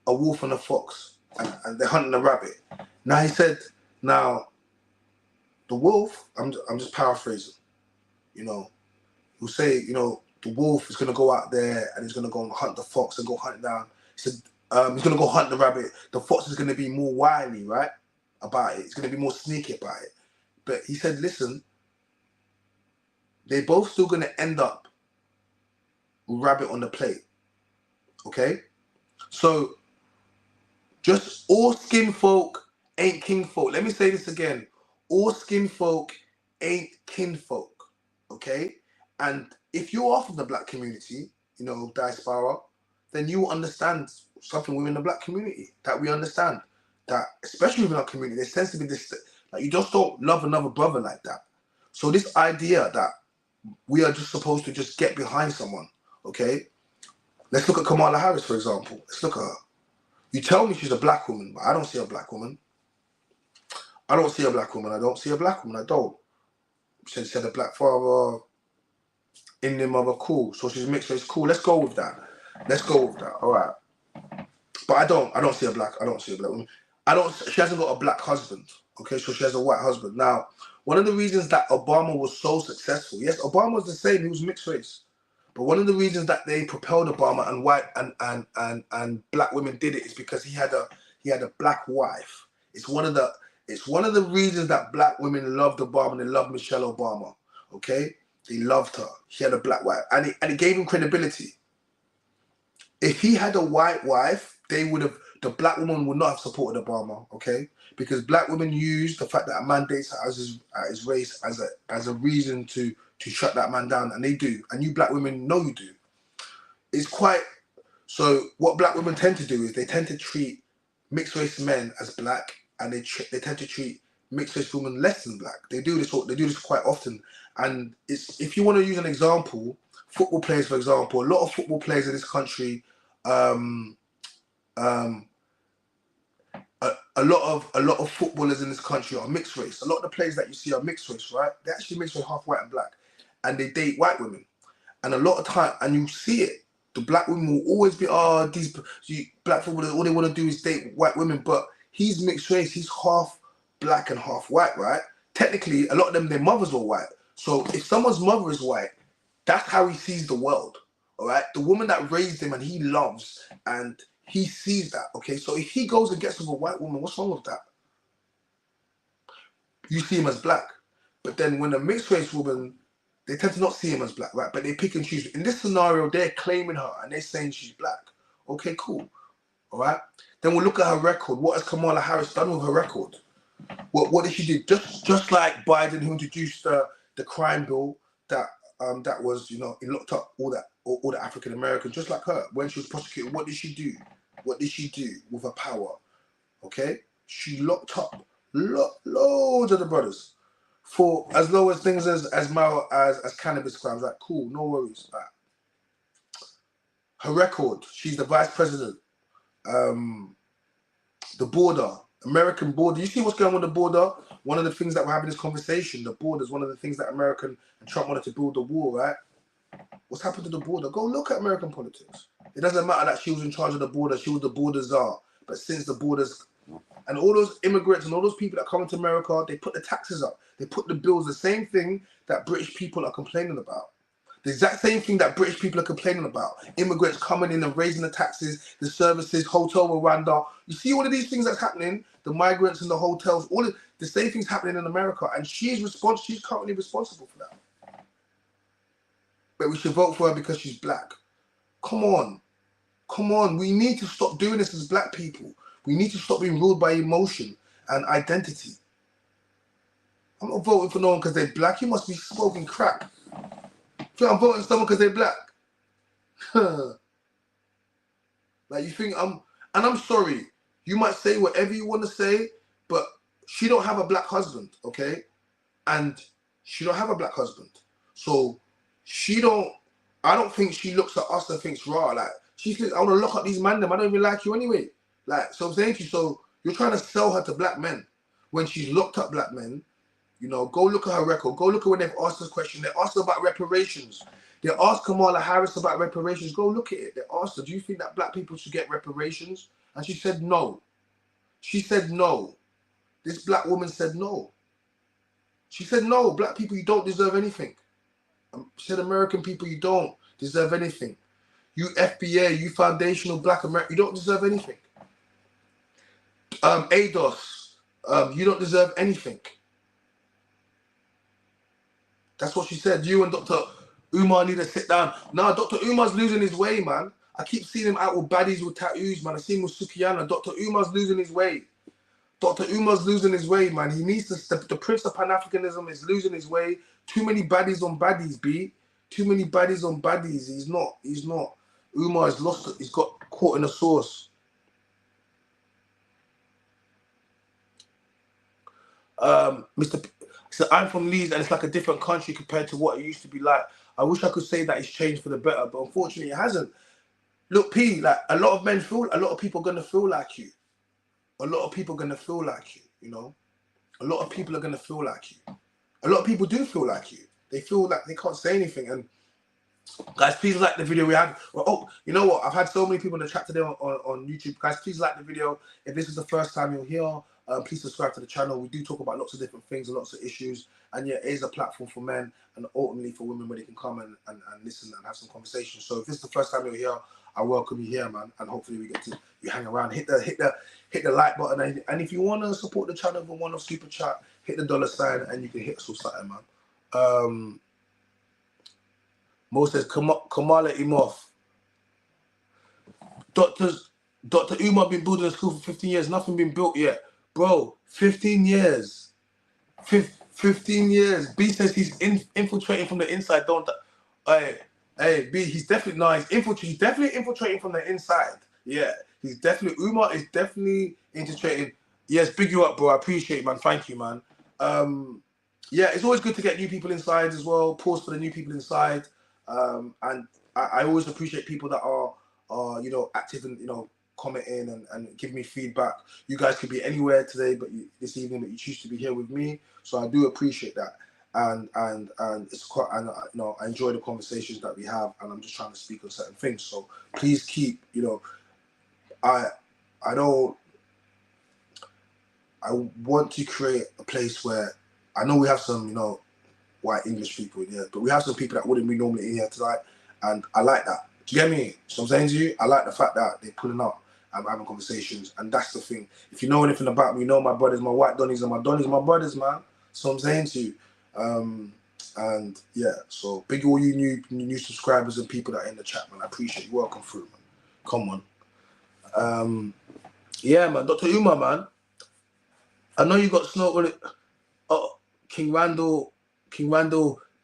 wolf and a fox, and they're hunting a rabbit. Now he said, now the wolf, I'm just paraphrasing, he'll say, the wolf is going to go out there and he's going to go and hunt the fox and go hunt it down. He said, he's going to go hunt the rabbit. The fox is going to be more wily, right, about it. It's going to be more sneaky about it. But he said, listen, they're both still going to end up with rabbit on the plate, okay? So, just all skin folk ain't kinfolk. Let me say this again. All skin folk ain't kinfolk, okay? And if you are from the black community, diaspora, then you will understand something within the black community that we understand. That, especially within our community, there tends to be this, like, you just don't love another brother like that. So this idea that we are just supposed to just get behind someone, okay? Let's look at Kamala Harris, for example. Let's look at her. You tell me she's a black woman, but I don't see a black woman. I don't see a black woman. I don't see a black woman. I don't. She had a black father, Indian mother, cool. So she's mixed race, cool. Let's go with that. Let's go with that. All right. But I don't see a black woman. She hasn't got a black husband. Okay, so she has a white husband. Now, one of the reasons that Obama was so successful, yes, Obama was the same, he was mixed race. But one of the reasons that they propelled Obama and white and black women did it is because he had a black wife. It's one of the reasons that black women loved Obama and they loved Michelle Obama. Okay, they loved her. She had a black wife, and it gave him credibility. If he had a white wife, the black woman would not have supported Obama. Okay, because black women use the fact that a man dates her as his race as a reason to shut that man down, and they do. And you black women know you do. It's quite... So what black women tend to do is they tend to treat mixed race men as black, and they tend to treat mixed race women less than black. They do this quite often. And if you want to use an example, football players, for example, a lot of football players in this country, a lot of footballers in this country are mixed race. A lot of the players that you see are mixed race, right? They're actually mixed race, half white and black, and they date white women. And a lot of time, and you see it, the black women will always be, these black footballers, all they want to do is date white women. But he's mixed race. He's half black and half white, right? Technically, a lot of them, their mothers were white. So if someone's mother is white, that's how he sees the world, all right? The woman that raised him and he loves, and he sees that, okay? So if he goes and gets with a white woman, what's wrong with that? You see him as black. But then when a mixed race woman, they tend to not see him as black, right? But they pick and choose. In this scenario, they're claiming her and they're saying she's black. Okay, cool. All right? Then we'll look at her record. What has Kamala Harris done with her record? What did she do? Just like Biden, who introduced the crime bill that was, it locked up all the African Americans, just like her. When she was prosecuted, what did she do? What did she do with her power? Okay? She locked up loads of the brothers for as low as things as cannabis crimes. Like, cool, no worries. Right. Her record, she's the vice president. The border, American border. You see what's going on with the border? One of the things that we're having this conversation, the border is one of the things that American and Trump wanted to build the wall, right? What's happened to the border? Go look at American politics. It doesn't matter that she was in charge of the border. She was the border czar. But since the borders... And all those immigrants and all those people that come into America, they put the taxes up. They put the bills, the same thing that British people are complaining about. The exact same thing that British people are complaining about. Immigrants coming in and raising the taxes, the services, Hotel Rwanda. You see all of these things that's happening, the migrants in the hotels, all of the same things happening in America. And she's currently responsible for that. but we should vote for her because she's black. Come on. Come on. We need to stop doing this as black people. We need to stop being ruled by emotion and identity. I'm not voting for no one because they're black. You must be smoking crack. I'm voting for someone because they're black. Like, you think and I'm sorry. You might say whatever you want to say, but she don't have a black husband, okay? And she don't have a black husband. So I don't think she looks at us and thinks, raw, like, she thinks, I want to lock up these man them. I don't even like you anyway. Like, so I'm saying to you, so you're trying to sell her to black men when she's locked up black men. You know, go look at her record. Go look at when they've asked this question. They asked her about reparations. They asked Kamala Harris about reparations. Go look at it. They asked her, do you think that black people should get reparations? And she said no. She said no. This black woman said no. She said no. Black people, you don't deserve anything. She said American people, you don't deserve anything. You FBA, you foundational black America, you don't deserve anything. ADOS, you don't deserve anything. That's what she said. You and Dr. Umar need to sit down. Nah, Dr. Umar's losing his way, man. I keep seeing him out with baddies with tattoos, man. I see him with Sukiyana. Dr. Umar's losing his way. Dr. Umar's losing his way, man. He needs to, the Prince of Pan-Africanism is losing his way. Too many baddies on baddies, B. Too many baddies on baddies. He's not. Umar has lost it. He's got caught in a sauce. Mr. So I'm from Leeds and it's like a different country compared to what it used to be like. I wish I could say that it's changed for the better, but unfortunately it hasn't. Look, P, like a lot of people are going to feel like you. A lot of people are going to feel like you, you know. A lot of people are going to feel like you. A lot of people do feel like you. They feel like they can't say anything. And guys, please like the video we had. Well, oh, you know what? I've had so many people in the chat today on YouTube. Guys, please like the video. If this is the first time you're here, please subscribe to the channel. We do talk about lots of different things and lots of issues. And yeah, it is a platform for men and ultimately for women where they can come and listen and have some conversations. So if this is the first time you're here, I welcome you here, man. And hopefully we get to you hang around. Hit the like button. And if you want to support the channel for one of super chat, hit the $ and you can hit us or something, man. Mo says Kamala Imhoff. Dr. Umar been building a school for 15 years. Nothing been built yet. Bro, 15 years. 15 years. B says he's infiltrating from the inside. Don't. Hey, B, he's definitely he's definitely infiltrating from the inside. Yeah, Umar is definitely infiltrating. Yes, big you up, bro. I appreciate it, man. Thank you, man. Yeah, it's always good to get new people inside as well. Pause for the new people inside. And I always appreciate people that are you know, active and, you know, commenting and give me feedback. You guys could be anywhere today, but this evening, but you choose to be here with me. So I do appreciate that. And it's quite, and you know, I enjoy the conversations that we have, and I'm just trying to speak on certain things. So please keep, you know, I want to create a place where I know we have some, you know, white English people in here, but we have some people that wouldn't be normally in here tonight, and I like that. Do you get me? So I'm saying to you, I like the fact that they're pulling up and having conversations, and that's the thing. If you know anything about me, you know my brothers, my white Donnies and my Donnies, my brothers, man. So I'm saying to you, and yeah, so big all you new subscribers and people that are in the chat, man. I appreciate you. Welcome through, man. Come on. Yeah, man. Dr. Umar, man. I know you got snow on it. Oh, King Randall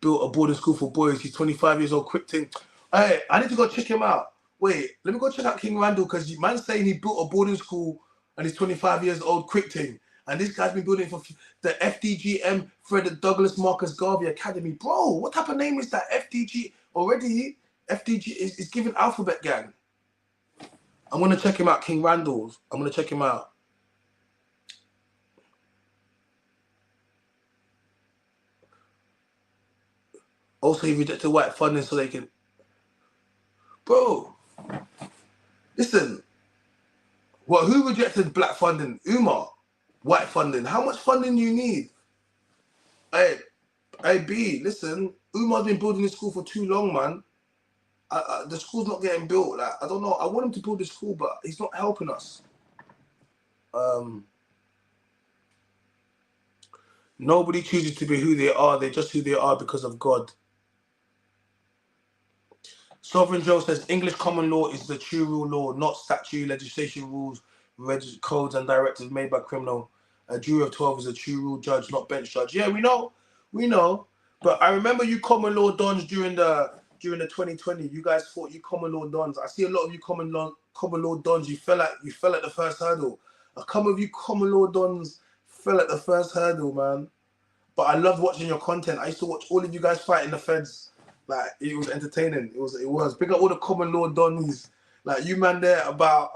built a boarding school for boys. He's 25 years old. Quick thing. Hey, I need to go check him out. Wait, let me go check out King Randall, because man's saying he built a boarding school and he's 25 years old. Quick thing. And this guy's been building for the FDGM Frederick Douglass Marcus Garvey Academy. Bro, what type of name is that? FDG already? FDG is giving alphabet gang. I'm gonna check him out, King Randall's. I'm gonna check him out. Also, he rejected white funding so they can. Bro, listen. What? Who rejected black funding? Umar. White funding. How much funding do you need? Hey, B. Listen. Umar's been building this school for too long, man. The school's not getting built. Like, I don't know. I want him to build this school, but he's not helping us. Nobody chooses to be who they are. They're just who they are because of God. Sovereign Joe says English common law is the true rule law, not statute, legislation, rules, codes, and directives made by criminal. A jury of 12 is a true rule judge, not bench judge. Yeah, we know. But I remember you common law dons during the 2020. You guys fought you common law dons. I see a lot of you common law dons. You fell at the first hurdle. A couple of you common law dons fell at the first hurdle, man. But I loved watching your content. I used to watch all of you guys fighting the feds. Like, it was entertaining. It was. Big up all the common law donnies. Like, you man there about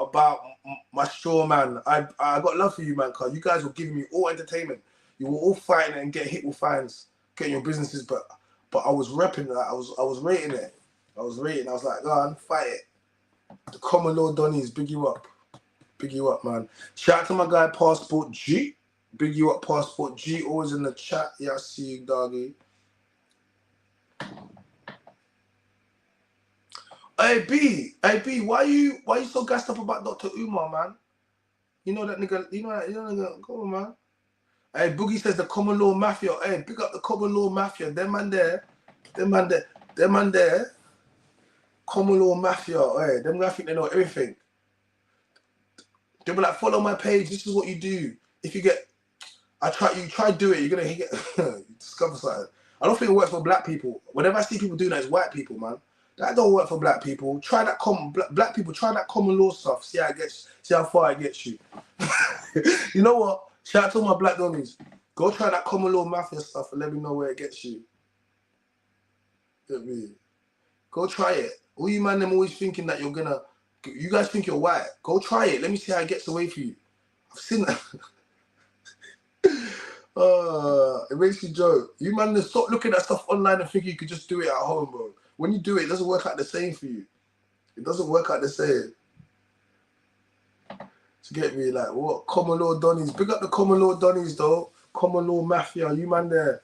my straw man. I got love for you, man, because you guys were giving me all entertainment. You were all fighting and get hit with fines, getting your businesses, but I was repping that. I was rating it. I was like, go on, fight it. The common law donnies, big you up. Big you up, man. Shout out to my guy Passport G. Big you up, Passport G. Always in the chat. Yeah, I see you, doggy. Hey B, why you so gassed up about Dr. Umar, man? You know that nigga, come on, man. Hey, Boogie says the common law mafia. Hey, big up the common law mafia. Them man there. Common law mafia. Hey, them guys think they know everything. They'll be like, follow my page. This is what you do. If you get, you try to do it. You're gonna get discover something. I don't think it works for black people. Whenever I see people doing that, it's white people, man. That don't work for black people. Try that black people. Try that common law stuff. See how far it gets you. You know what? Shout out to my black donnies. Go try that common law mafia stuff and let me know where it gets you. Get me? Go try it. All you man them always thinking that you're gonna. You guys think you're white. Go try it. Let me see how it gets away for you. I've seen that. It makes you joke. You man, just stop looking at stuff online and think you could just do it at home, bro. When you do it, it doesn't work out the same for you. It doesn't work out the same. To get me, like, what? Common law donnies. Big up the common law donnies, though. Common law mafia. You man there.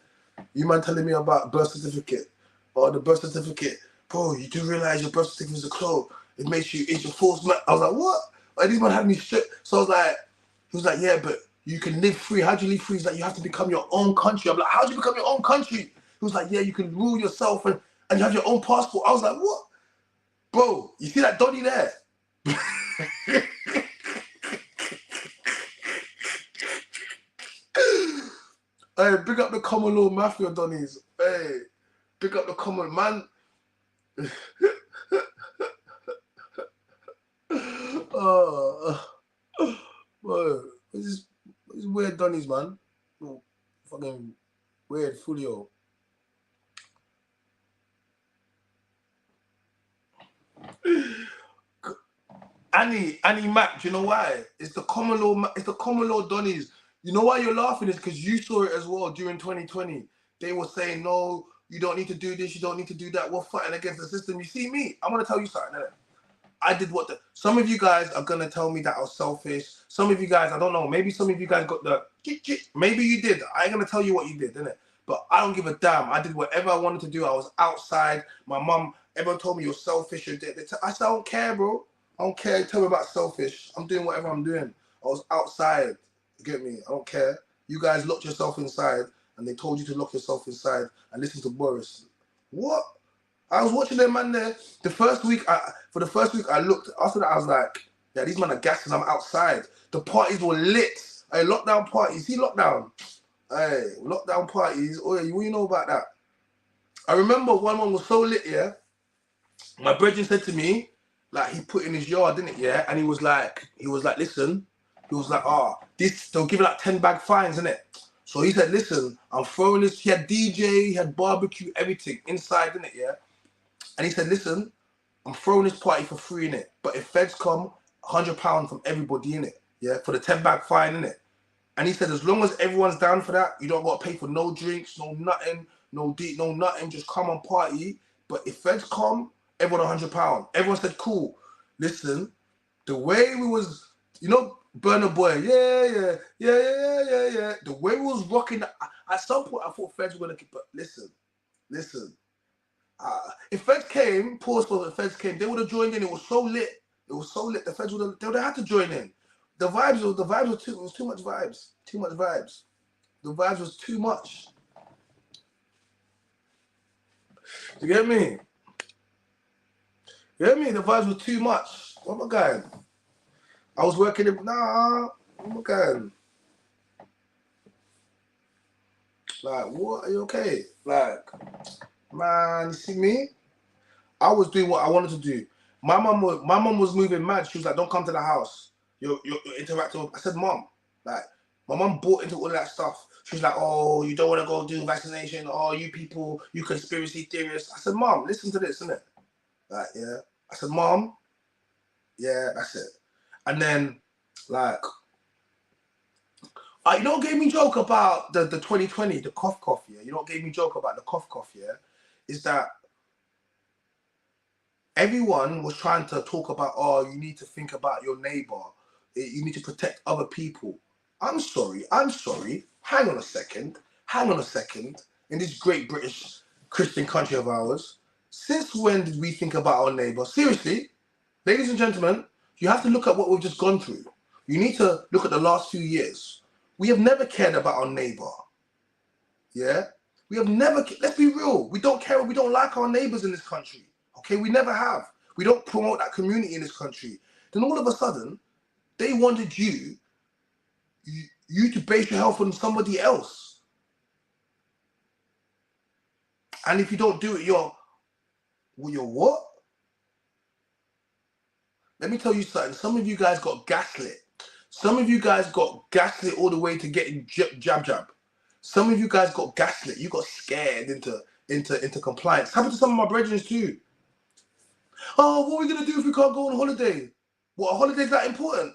You man telling me about birth certificate. Or the birth certificate. Bro, you do realize your birth certificate is a code. It makes you, it's your false man. I was like, what? Like, these man had me straight. So I was like, he was like, yeah, but you can live free. How do you live free? He's like, you have to become your own country. I'm like, how do you become your own country? He was like, yeah, you can rule yourself and you have your own passport. I was like, what? Bro, you see that Donny there? Hey, big up the common law mafia Donnies. Hey, big up the common man. Bro, this weird Donnies, man. Oh, fucking weird Fulio. Annie Mac, do you know why? It's the common law Donnies. You know why you're laughing is because you saw it as well during 2020. They were saying, no, you don't need to do this, you don't need to do that. We're fighting against the system. You see me? I'm gonna tell you something. I did some of you guys are gonna tell me that I was selfish. Some of you guys, I don't know, maybe some of you guys got maybe you did. I ain't gonna tell you what you did, innit? But I don't give a damn. I did whatever I wanted to do. I was outside. My mum, everyone told me you're selfish. I said, I don't care, bro. I don't care. Tell me about selfish. I'm doing whatever I'm doing. I was outside. You get me? I don't care. You guys locked yourself inside and they told you to lock yourself inside and listen to Boris. What? I was watching them man there. For the first week I looked. After that I was like, yeah, these men are gassing. I'm outside. The parties were lit. Hey, lockdown parties. See lockdown. Hey, lockdown parties. Oh yeah, what you know about that? I remember one was so lit, yeah. My brethren said to me, like he put in his yard, didn't it, yeah? And he was like, listen. He was like, they'll give it like 10 bag fines, innit? So he said, listen, I'm throwing this. He had DJ, he had barbecue, everything inside, didn't it, yeah? And he said, listen, I'm throwing this party for free, innit? But if feds come, £100 from everybody, innit? Yeah, for the 10 bag fine, innit? And he said, as long as everyone's down for that, you don't got to pay for no drinks, no nothing, no nothing, just come and party. But if feds come, everyone £100. Everyone said, cool. Listen, the way we was, Burna Boy, yeah. The way we was rocking, at some point I thought feds were going to keep, but listen. If feds came, they would have joined in. It was so lit. The feds they would have had to join in. The vibes was too much vibes. The vibes was too much. You get me? You hear me? The vibes were too much. What am I going? I was working in, nah, what am I going? Like, what? Are you okay? Like, man, you see me? I was doing what I wanted to do. My mum was moving mad. She was like, don't come to the house. You're interacting with, I said, Mum, like, my mum bought into all of that stuff. She was like, oh, you don't want to go do vaccination. Oh, you people, you conspiracy theorists. I said, Mum, listen to this, innit? Like, yeah. I said, Mum, yeah, that's it. And then, like, you know what gave me joke about the 2020, the cough, yeah? You know what gave me joke about the cough, yeah? Is that everyone was trying to talk about, oh, you need to think about your neighbor. You need to protect other people. I'm sorry. Hang on a second. In this great British Christian country of ours, since when did we think about our neighbor? Seriously, ladies and gentlemen, you have to look at what we've just gone through. You need to look at the last few years. We have never cared about our neighbor. Yeah? We have never, let's be real. We don't care. We don't like our neighbors in this country. Okay? We never have. We don't promote that community in this country. Then all of a sudden, they wanted you to base your health on somebody else. And if you don't do it, you're what? Let me tell you something. Some of you guys got gaslit. Some of you guys got gaslit all the way to getting jab. Some of you guys got gaslit. You got scared into compliance. Happened to some of my brethren too. Oh, what are we gonna do if we can't go on holiday? What, a holiday's that important?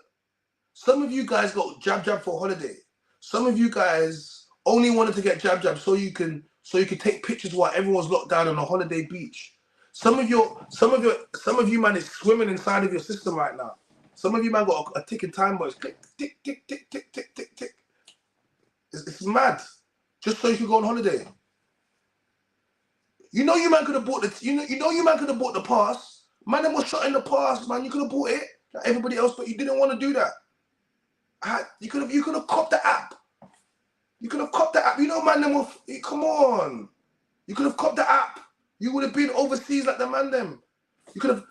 Some of you guys got jab for a holiday. Some of you guys only wanted to get jab so you can take pictures while everyone's locked down on a holiday beach. Some of you man is swimming inside of your system right now. Some of you man got a ticking time bomb. It's click, tick, tick, tick, tick, tick, tick, tick. It's mad. Just so you can go on holiday. You know you man could have bought the pass. Man, them was shot in the pass, man. You could have bought it like everybody else, but you didn't want to do that. You could have copped the app. You could have copped the app. You know, man, them come on. You could have copped the app. You would have been overseas like the man them. You could have.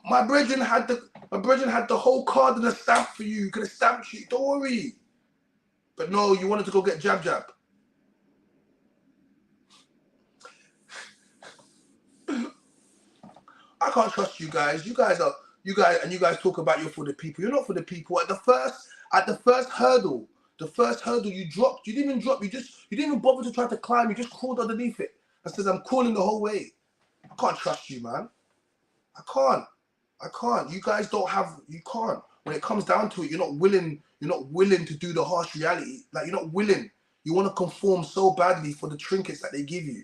My brethren had the whole card and a stamp for you. You could have stamped you. Don't worry. But no, you wanted to go get jab. I can't trust you guys. You guys talk about you're for the people. You're not for the people. At the first hurdle, you dropped. You didn't even drop. You didn't even bother to try to climb. You just crawled underneath it. I said, I'm crawling the whole way. I can't trust you, man. I can't. You guys don't have. You can't. When it comes down to it, you're not willing to do the harsh reality. Like, you're not willing. You want to conform so badly for the trinkets that they give you,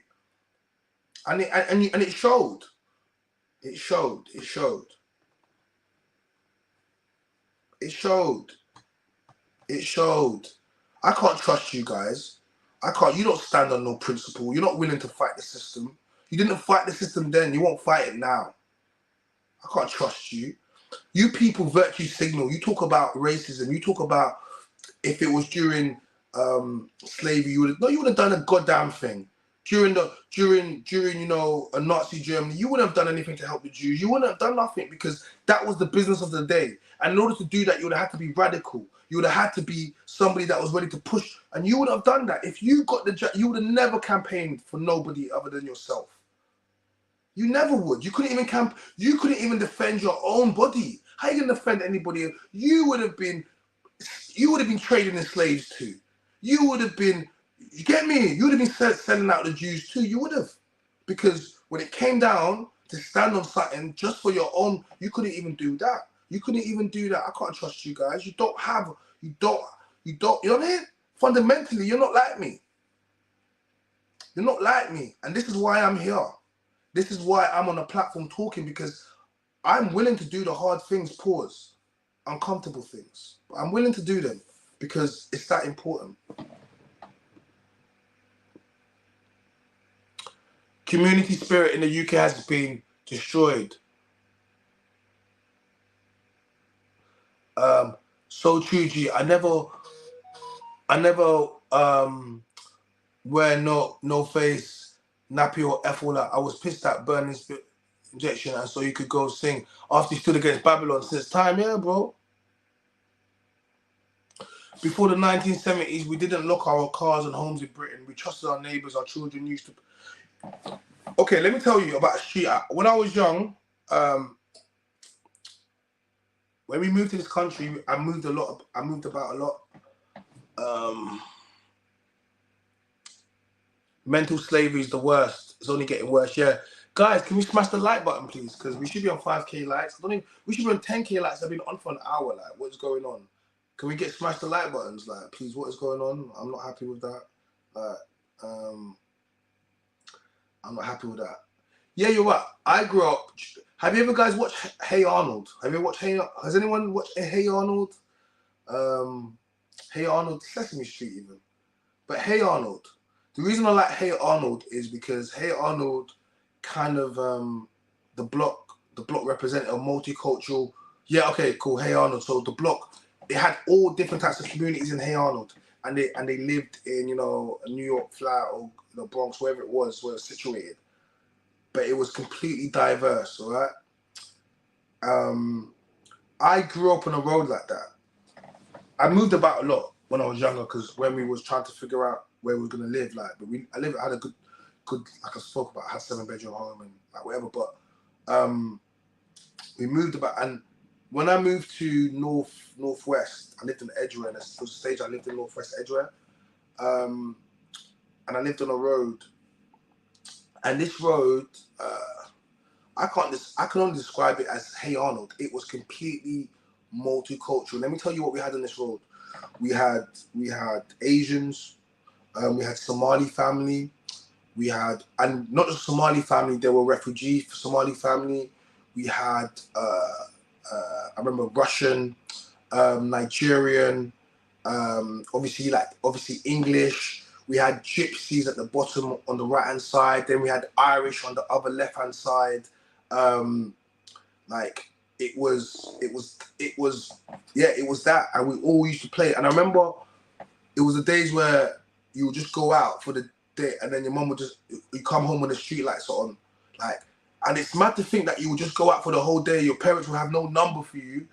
and it showed. It showed. I can't trust you guys. I can't. You don't stand on no principle. You're not willing to fight the system. You didn't fight the system then. You won't fight it now. I can't trust you. You people virtue signal. You talk about racism. You talk about if it was during slavery, you would have done a goddamn thing. During a Nazi Germany, you wouldn't have done anything to help the Jews. You wouldn't have done nothing because that was the business of the day. And in order to do that, you would have had to be radical. You would have had to be somebody that was ready to push. And you would have done that. If you got you would have never campaigned for nobody other than yourself. You never would. You couldn't even defend your own body. How are you gonna defend anybody? You would have been trading in slaves too. You would have been, you get me? You would have been selling out the Jews too. You would have. Because when it came down to stand on something just for your own, you couldn't even do that. I can't trust you guys. You know what I mean? Fundamentally, you're not like me. And this is why I'm here. This is why I'm on a platform talking, because I'm willing to do the hard things, uncomfortable things. But I'm willing to do them because it's that important. Community spirit in the UK has been destroyed. So true, G. I never wear no face, nappy or F all that. I was pissed at burning spirit. injection, and so you could go sing after you stood against Babylon since time, yeah, bro. Before the 1970s, we didn't lock our cars and homes in Britain. We trusted our neighbours. Our children used to. Okay, let me tell you about street art. When I was young, when we moved to this country, I moved about a lot. Mental slavery is the worst. It's only getting worse. Yeah, guys, can we smash the like button, please? Because we should be on 5K likes. We should be on 10K likes. I've been on for an hour. Like, what's going on? Can we get smash the like buttons? Like, please, what is going on? I'm not happy with that. I'm not happy with that. Yeah, you're right. I grew up. Have you ever guys watched Hey Arnold? Have you watched Hey? Has anyone watched Hey Arnold? Hey Arnold, Sesame Street even. But Hey Arnold. The reason I like Hey Arnold is because Hey Arnold kind of the block represented a multicultural. Yeah, okay, cool. Hey Arnold. So the block, it had all different types of communities in Hey Arnold, and they lived in New York flat or Bronx, wherever it was, where it was situated. But it was completely diverse. All right. I grew up on a road like that. I moved about a lot when I was younger because when we was trying to figure out where we were gonna live, like, but I had a good, like I spoke about, I had 7-bedroom home and like whatever. But we moved about, and when I moved to northwest, I lived in Edgware, and there was a stage I lived in northwest Edgware, and I lived on a road, and this road, I can only describe it as Hey Arnold. It was completely multicultural. Let me tell you what we had on this road. We had Asians, we had Somali family, we had, and not just Somali family, there were refugee Somali family. We had I remember Russian, Nigerian, obviously English. We had gypsies at the bottom on the right hand side. Then we had Irish on the other left hand side. Like it was that, and we all used to play. And I remember it was the days where you would just go out for the day, and then your mum would you come home when the street lights are on, like. And it's mad to think that you would just go out for the whole day. Your parents would have no number for you.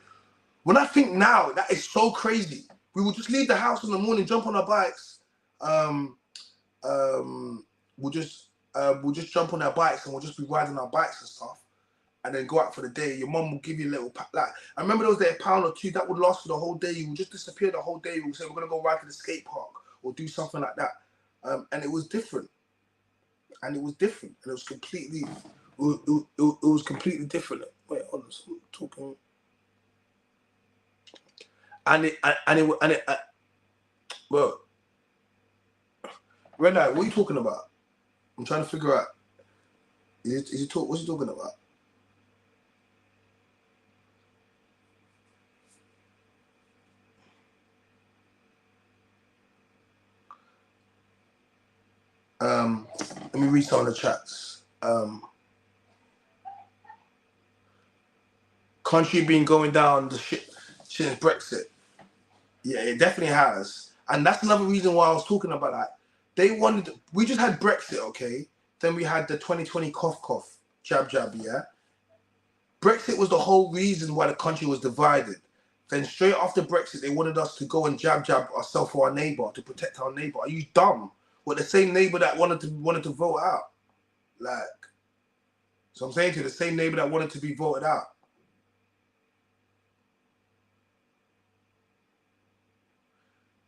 When I think now, that is so crazy. We would just leave the house in the morning, jump on our bikes. We'll just jump on our bikes and we'll just be riding our bikes and stuff, and then go out for the day. Your mum will give you a little like, I remember those days, £1 or £2 that would last for the whole day. You would just disappear the whole day. We would say we're gonna go ride to the skate park or do something like that, and it was different. And it was completely. It was completely different. Wait, hold on, I'm talking. Well, Red Eye, what are you talking about? I'm trying to figure out. What's he talking about? Let me read some of the chats. Country been going down the shit since Brexit. Yeah, it definitely has. And that's another reason why I was talking about that. We just had Brexit, okay? Then we had the 2020 cough, jab, yeah? Brexit was the whole reason why the country was divided. Then straight after Brexit, they wanted us to go and jab ourselves for our neighbour, to protect our neighbour. Are you dumb? What, the same neighbour that wanted to vote out? Like, so I'm saying to you, the same neighbour that wanted to be voted out.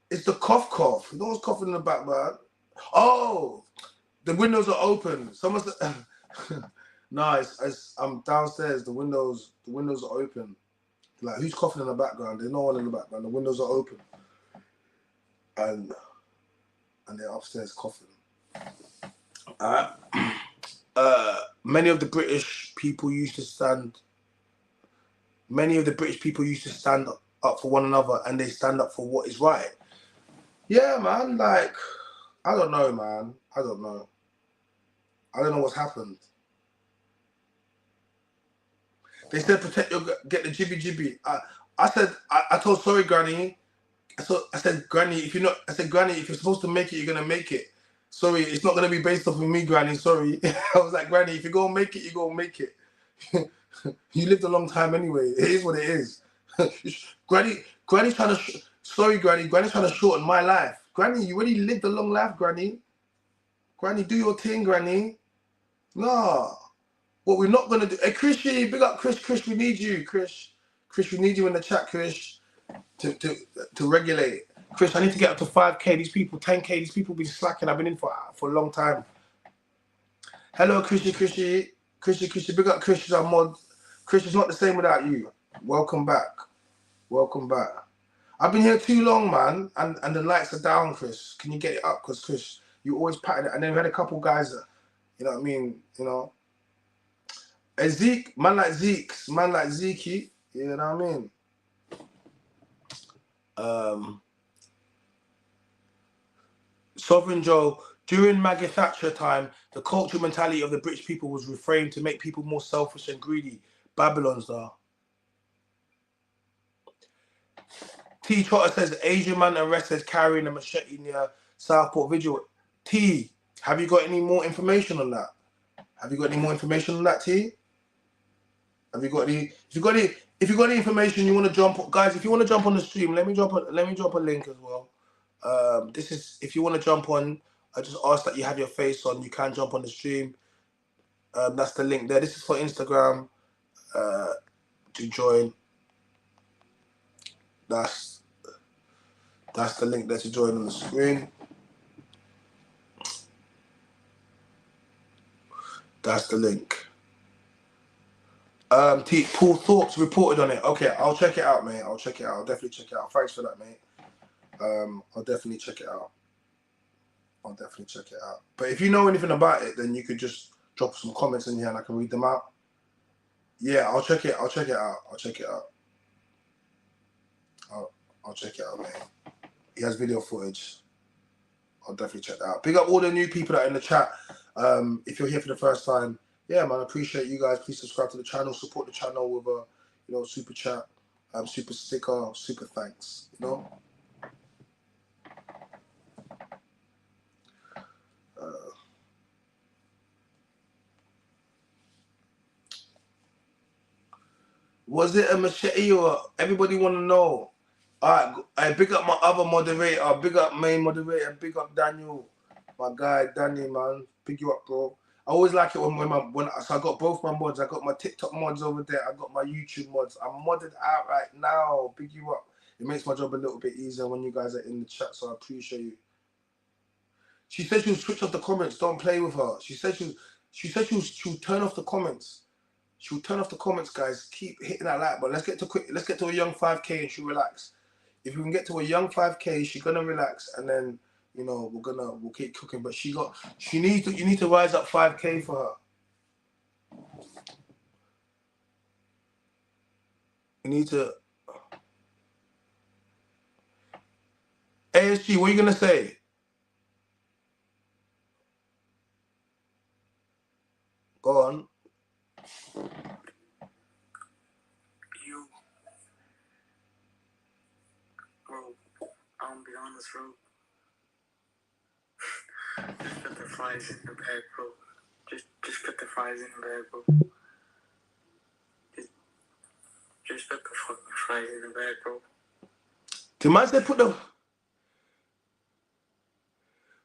It's the cough. No one's coughing in the back, man. Oh, the windows are open. Someone's no, I'm downstairs. The windows are open. Like, who's coughing in the background? There's no one in the background. The windows are open, and they're upstairs coughing. Many of the British people used to stand up for one another, and they stand up for what is right. Yeah, man. Like, I don't know, man. I don't know what's happened. They said get the jibby. I told sorry, Granny. I said, Granny, if you're supposed to make it, you're gonna make it. Sorry, it's not gonna be based off of me, Granny. Sorry. I was like, Granny, if you're gonna make it, you're gonna make it. You lived a long time anyway. It is what it is. Granny's trying to. Sorry, Granny. Granny's trying to shorten my life. Granny, you already lived a long life, Granny. Granny, do your thing, Granny. Nah. What we're not gonna do. Hey, Chrissy, big up, Chris. Chris, we need you, Chris. Chris, we need you in the chat, Chris, to regulate. Chris, I need to get up to 5K. These people, 10K. These people been slacking. I've been in for a long time. Hello, Chrissy. Big up, Chris. Our mod. Chris is not the same without you. Welcome back. Welcome back. I've been here too long, man, and the lights are down, Chris. Can you get it up? Because, Chris, you always patting it. And then we had a couple guys that, you know what I mean, you know. Hey, Zeke, man like Zeke, you know what I mean? Sovereign Joe, during Maggie Thatcher time, the cultural mentality of the British people was reframed to make people more selfish and greedy. Babylon's there. T. Trotter says, Asian man arrested carrying a machete near Southport vigil. T, have you got any more information on that? Have you got any more information on that, T? Have you got any? If you got any information you want to jump, guys, if you want to jump on the stream, let me drop a link as well. This is, if you want to jump on, I just ask that you have your face on. You can jump on the stream. That's the link there. This is for Instagram to join. That's the link there to join on the screen. That's the link. Paul Thorpe's reported on it. Okay, I'll check it out, mate. I'll check it out. I'll definitely check it out. Thanks for that, mate. I'll definitely check it out. But if you know anything about it, then you could just drop some comments in here and I can read them out. Yeah, I'll check it out. I'll check it out, mate. He has video footage. I'll definitely check that out. Big up all the new people that are in the chat. If you're here for the first time, yeah, man, I appreciate you guys. Please subscribe to the channel, support the channel with a, super chat, super sticker, super thanks, Was it a machete or everybody want to know? I big up my other moderator, big up main moderator, big up Daniel, my guy Danny, man, big you up, bro. I always like it so I got both my mods. I got my TikTok mods over there. I got my YouTube mods. I'm modded out right now. Big you up. It makes my job a little bit easier when you guys are in the chat, so I appreciate you. She said she'll switch off the comments. Don't play with her. She said she'll turn off the comments. She'll turn off the comments, guys. Keep hitting that like button. Let's get to a young 5K and she'll relax. If we can get to a young 5K, she's gonna relax, and then we'll keep cooking. But you need to rise up 5K for her. You need to. ASG, what are you gonna say? Go on. I'll be honest, bro. Just put the fries in the bag, bro. Just put the fries in the bag, bro. Just put the fucking fries in the bag, bro. The man said put the...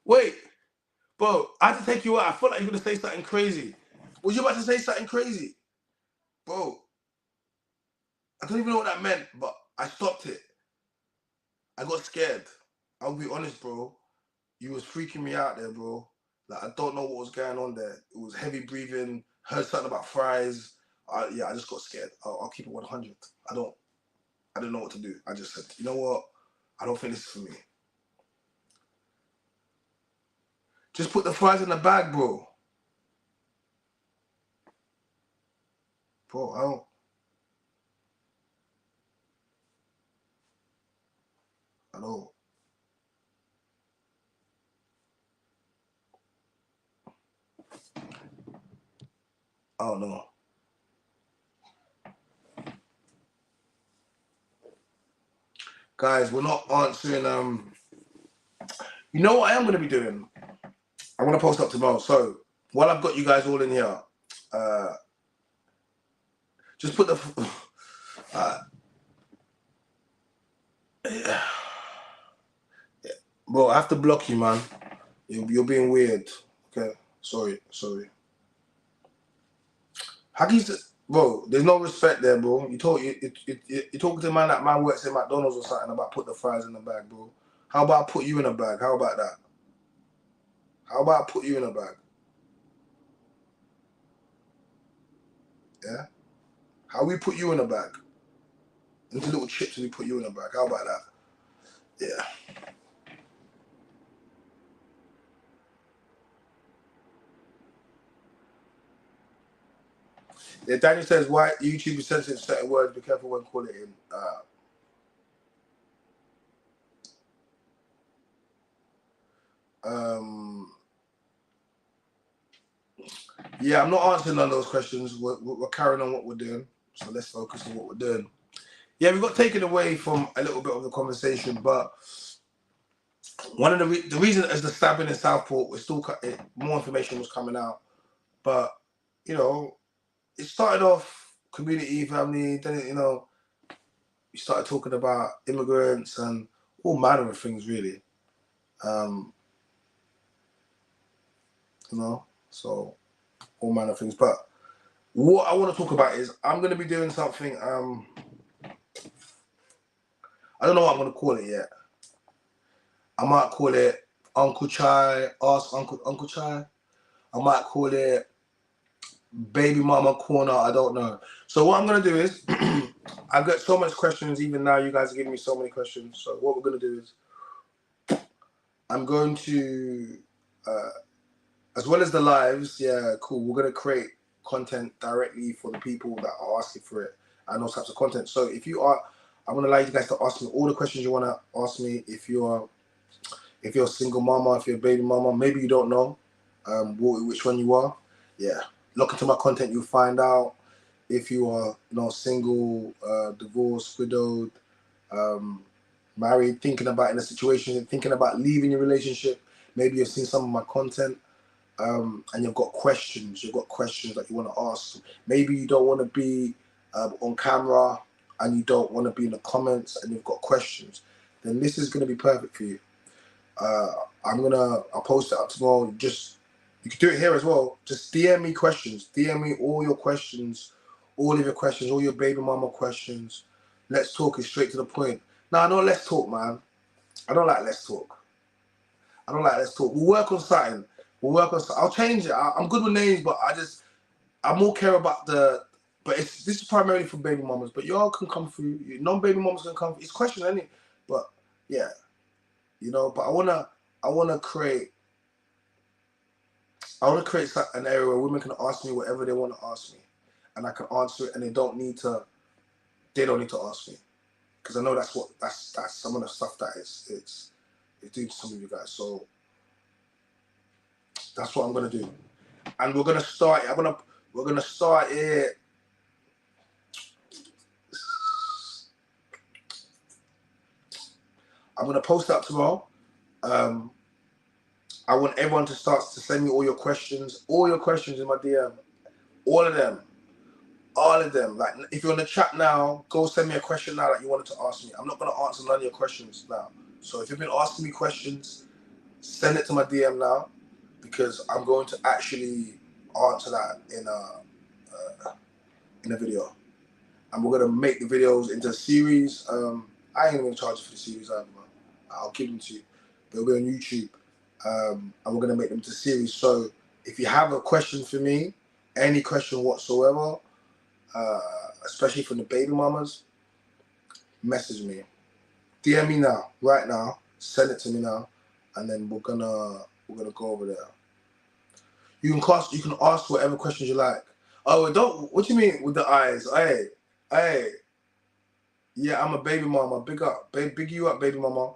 Wait, bro, I had to take you out. I felt like you were going to say something crazy. Was you about to say something crazy? Bro, I don't even know what that meant, but I stopped it. I got scared. I'll be honest, bro. You was freaking me out there, bro. Like, I don't know what was going on there. It was heavy breathing. Heard something about fries. I just got scared. I'll keep it 100. I don't know what to do. I just said, you know what? I don't think this is for me. Just put the fries in the bag, bro. Bro, I don't. I don't know. Guys, we're not answering. You know what I am going to be doing? I'm going to post up tomorrow. So while I've got you guys all in here, Just put the. Yeah. Bro, I have to block you, man. You're being weird. Okay, sorry. Bro, there's no respect there, bro. You talking to a man that man works in McDonald's or something about put the fries in the bag, bro. How about I put you in a bag? How about that? How about I put you in a bag? Yeah? How we put you in a bag? Into little chips and we put you in a bag. How about that? Yeah. Yeah, Daniel says, why YouTube is sensitive to certain words, be careful when calling it in. Yeah, I'm not answering none of those questions. We're carrying on what we're doing. So let's focus on what we're doing. Yeah, we got taken away from a little bit of the conversation, but one of the reason is the stabbing in Southport. We're still more information was coming out, but you know, it started off community, family. Then we started talking about immigrants and all manner of things, really. So all manner of things. But what I want to talk about is I'm going to be doing something. I don't know what I'm going to call it yet. I might call it Uncle Chai, Ask Uncle Chai. I might call it Baby Mama Corner. I don't know. So what I'm going to do is, I've got so much questions. Even now, you guys are giving me so many questions. So what we're going to do is, I'm going to, as well as the lives, yeah, cool. We're going to create content directly for the people that are asking for it and those types of content. So if you are, I'm going to allow you guys to ask me all the questions you want to ask me. If you're a single mama, if you're a baby mama, maybe you don't know which one you are. Yeah, look into my content, you'll find out if you are, single, divorced, widowed, married, thinking about in a situation, thinking about leaving your relationship. Maybe you've seen some of my content, and you've got questions. You've got questions that you want to ask. Maybe you don't want to be on camera, and you don't want to be in the comments, and you've got questions. Then this is going to be perfect for you. I'll post it up tomorrow. You can do it here as well. Just DM me questions. DM me all your questions, all of your questions, all your baby mama questions. Let's talk it straight to the point. No, no, let's talk, man. I don't like let's talk. We'll work on something. I'll change it. I'm good with names, but I more care about but this is primarily for baby mamas. But y'all can come through. Non-baby mamas can come through. It's question, isn't it? But yeah, but I wanna create an area where women can ask me whatever they want to ask me, and I can answer it, and they don't need to ask me, because I know that's some of the stuff that it's doing to some of you guys. So that's what I'm gonna do, and we're gonna start it. I'm gonna post that tomorrow. I want everyone to start to send me all your questions in my DM, all of them. Like, if you're on the chat now, go send me a question now that you wanted to ask me. I'm not going to answer none of your questions now. So if you've been asking me questions, send it to my DM now, because I'm going to actually answer that in a video. And we're going to make the videos into a series. I ain't even charge you for the series either, man. I'll give them to you. They'll be on YouTube. And we're going to make them into a series. So if you have a question for me, any question whatsoever, especially from the baby mamas, message me, DM me now, right now, send it to me now, and then we're gonna go over there. You can ask whatever questions you like. Oh, don't. What do you mean with the eyes? Hey, yeah, I'm a baby mama. Big you up, baby mama.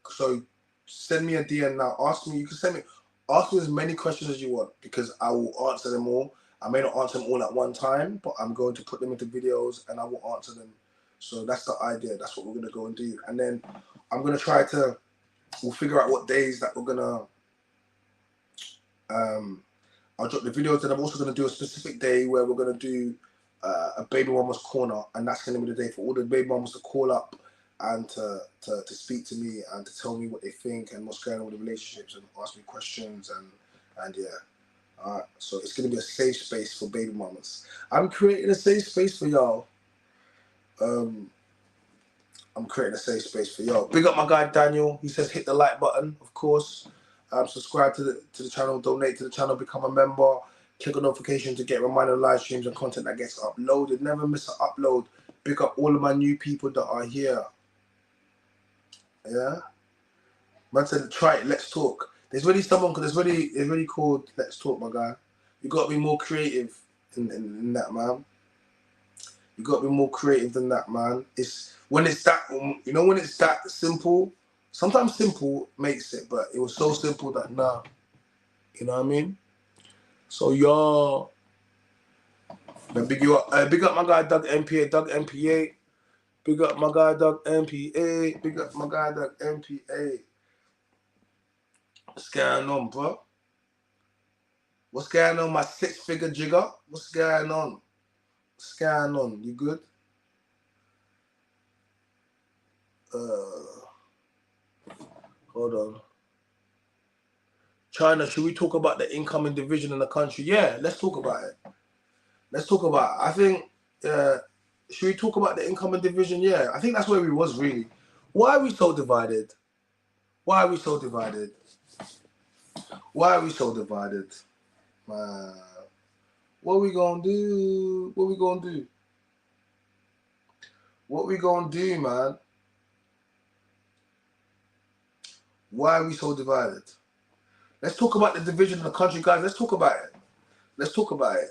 So send me a DM now. You can ask me as many questions as you want, because I will answer them all. I may not answer them all at one time, but I'm going to put them into videos and I will answer them. So that's the idea. That's what we're going to go and do. And then I'm going to we'll figure out what days that we're going to, I'll drop the videos. And I'm also going to do a specific day where we're going to do a baby mama's corner, and that's going to be the day for all the baby mamas to call up and to speak to me and to tell me what they think and what's going on with the relationships and ask me questions and yeah. Alright, so it's going to be a safe space for baby mamas. I'm creating a safe space for y'all. I'm creating a safe space for y'all. Big up my guy Daniel. He says hit the like button, of course. Subscribe to the channel, donate to the channel, become a member. Click on notification to get reminded of live streams and content that gets uploaded. Never miss an upload. Big up all of my new people that are here. Yeah. Man said try it. Let's talk. There's really someone. It's really called Let's Talk, my guy. You got to be more creative in that, man. You got to be more creative than that, man. It's when it's that, you know, when it's that simple. Sometimes simple makes it, but it was so simple that nah. You know what I mean? So y'all, big up my guy Doug MPA. Big up my guy Doug MPA. Big up my guy Doug MPA. What's going on, bro? What's going on, my 6-figure jigger? What's going on? What's going on? You good? Hold on. China, should we talk about the incoming division in the country? Yeah, let's talk about it. Let's talk about it. I think, should we talk about the incoming division? Yeah, I think that's where we was really. Why are we so divided? Why are we so divided? Why are we so divided? Man, what we gonna do? What we gonna do? What we gonna do, man? Why are we so divided? Let's talk about the division in the country, guys. Let's talk about it. Let's talk about it.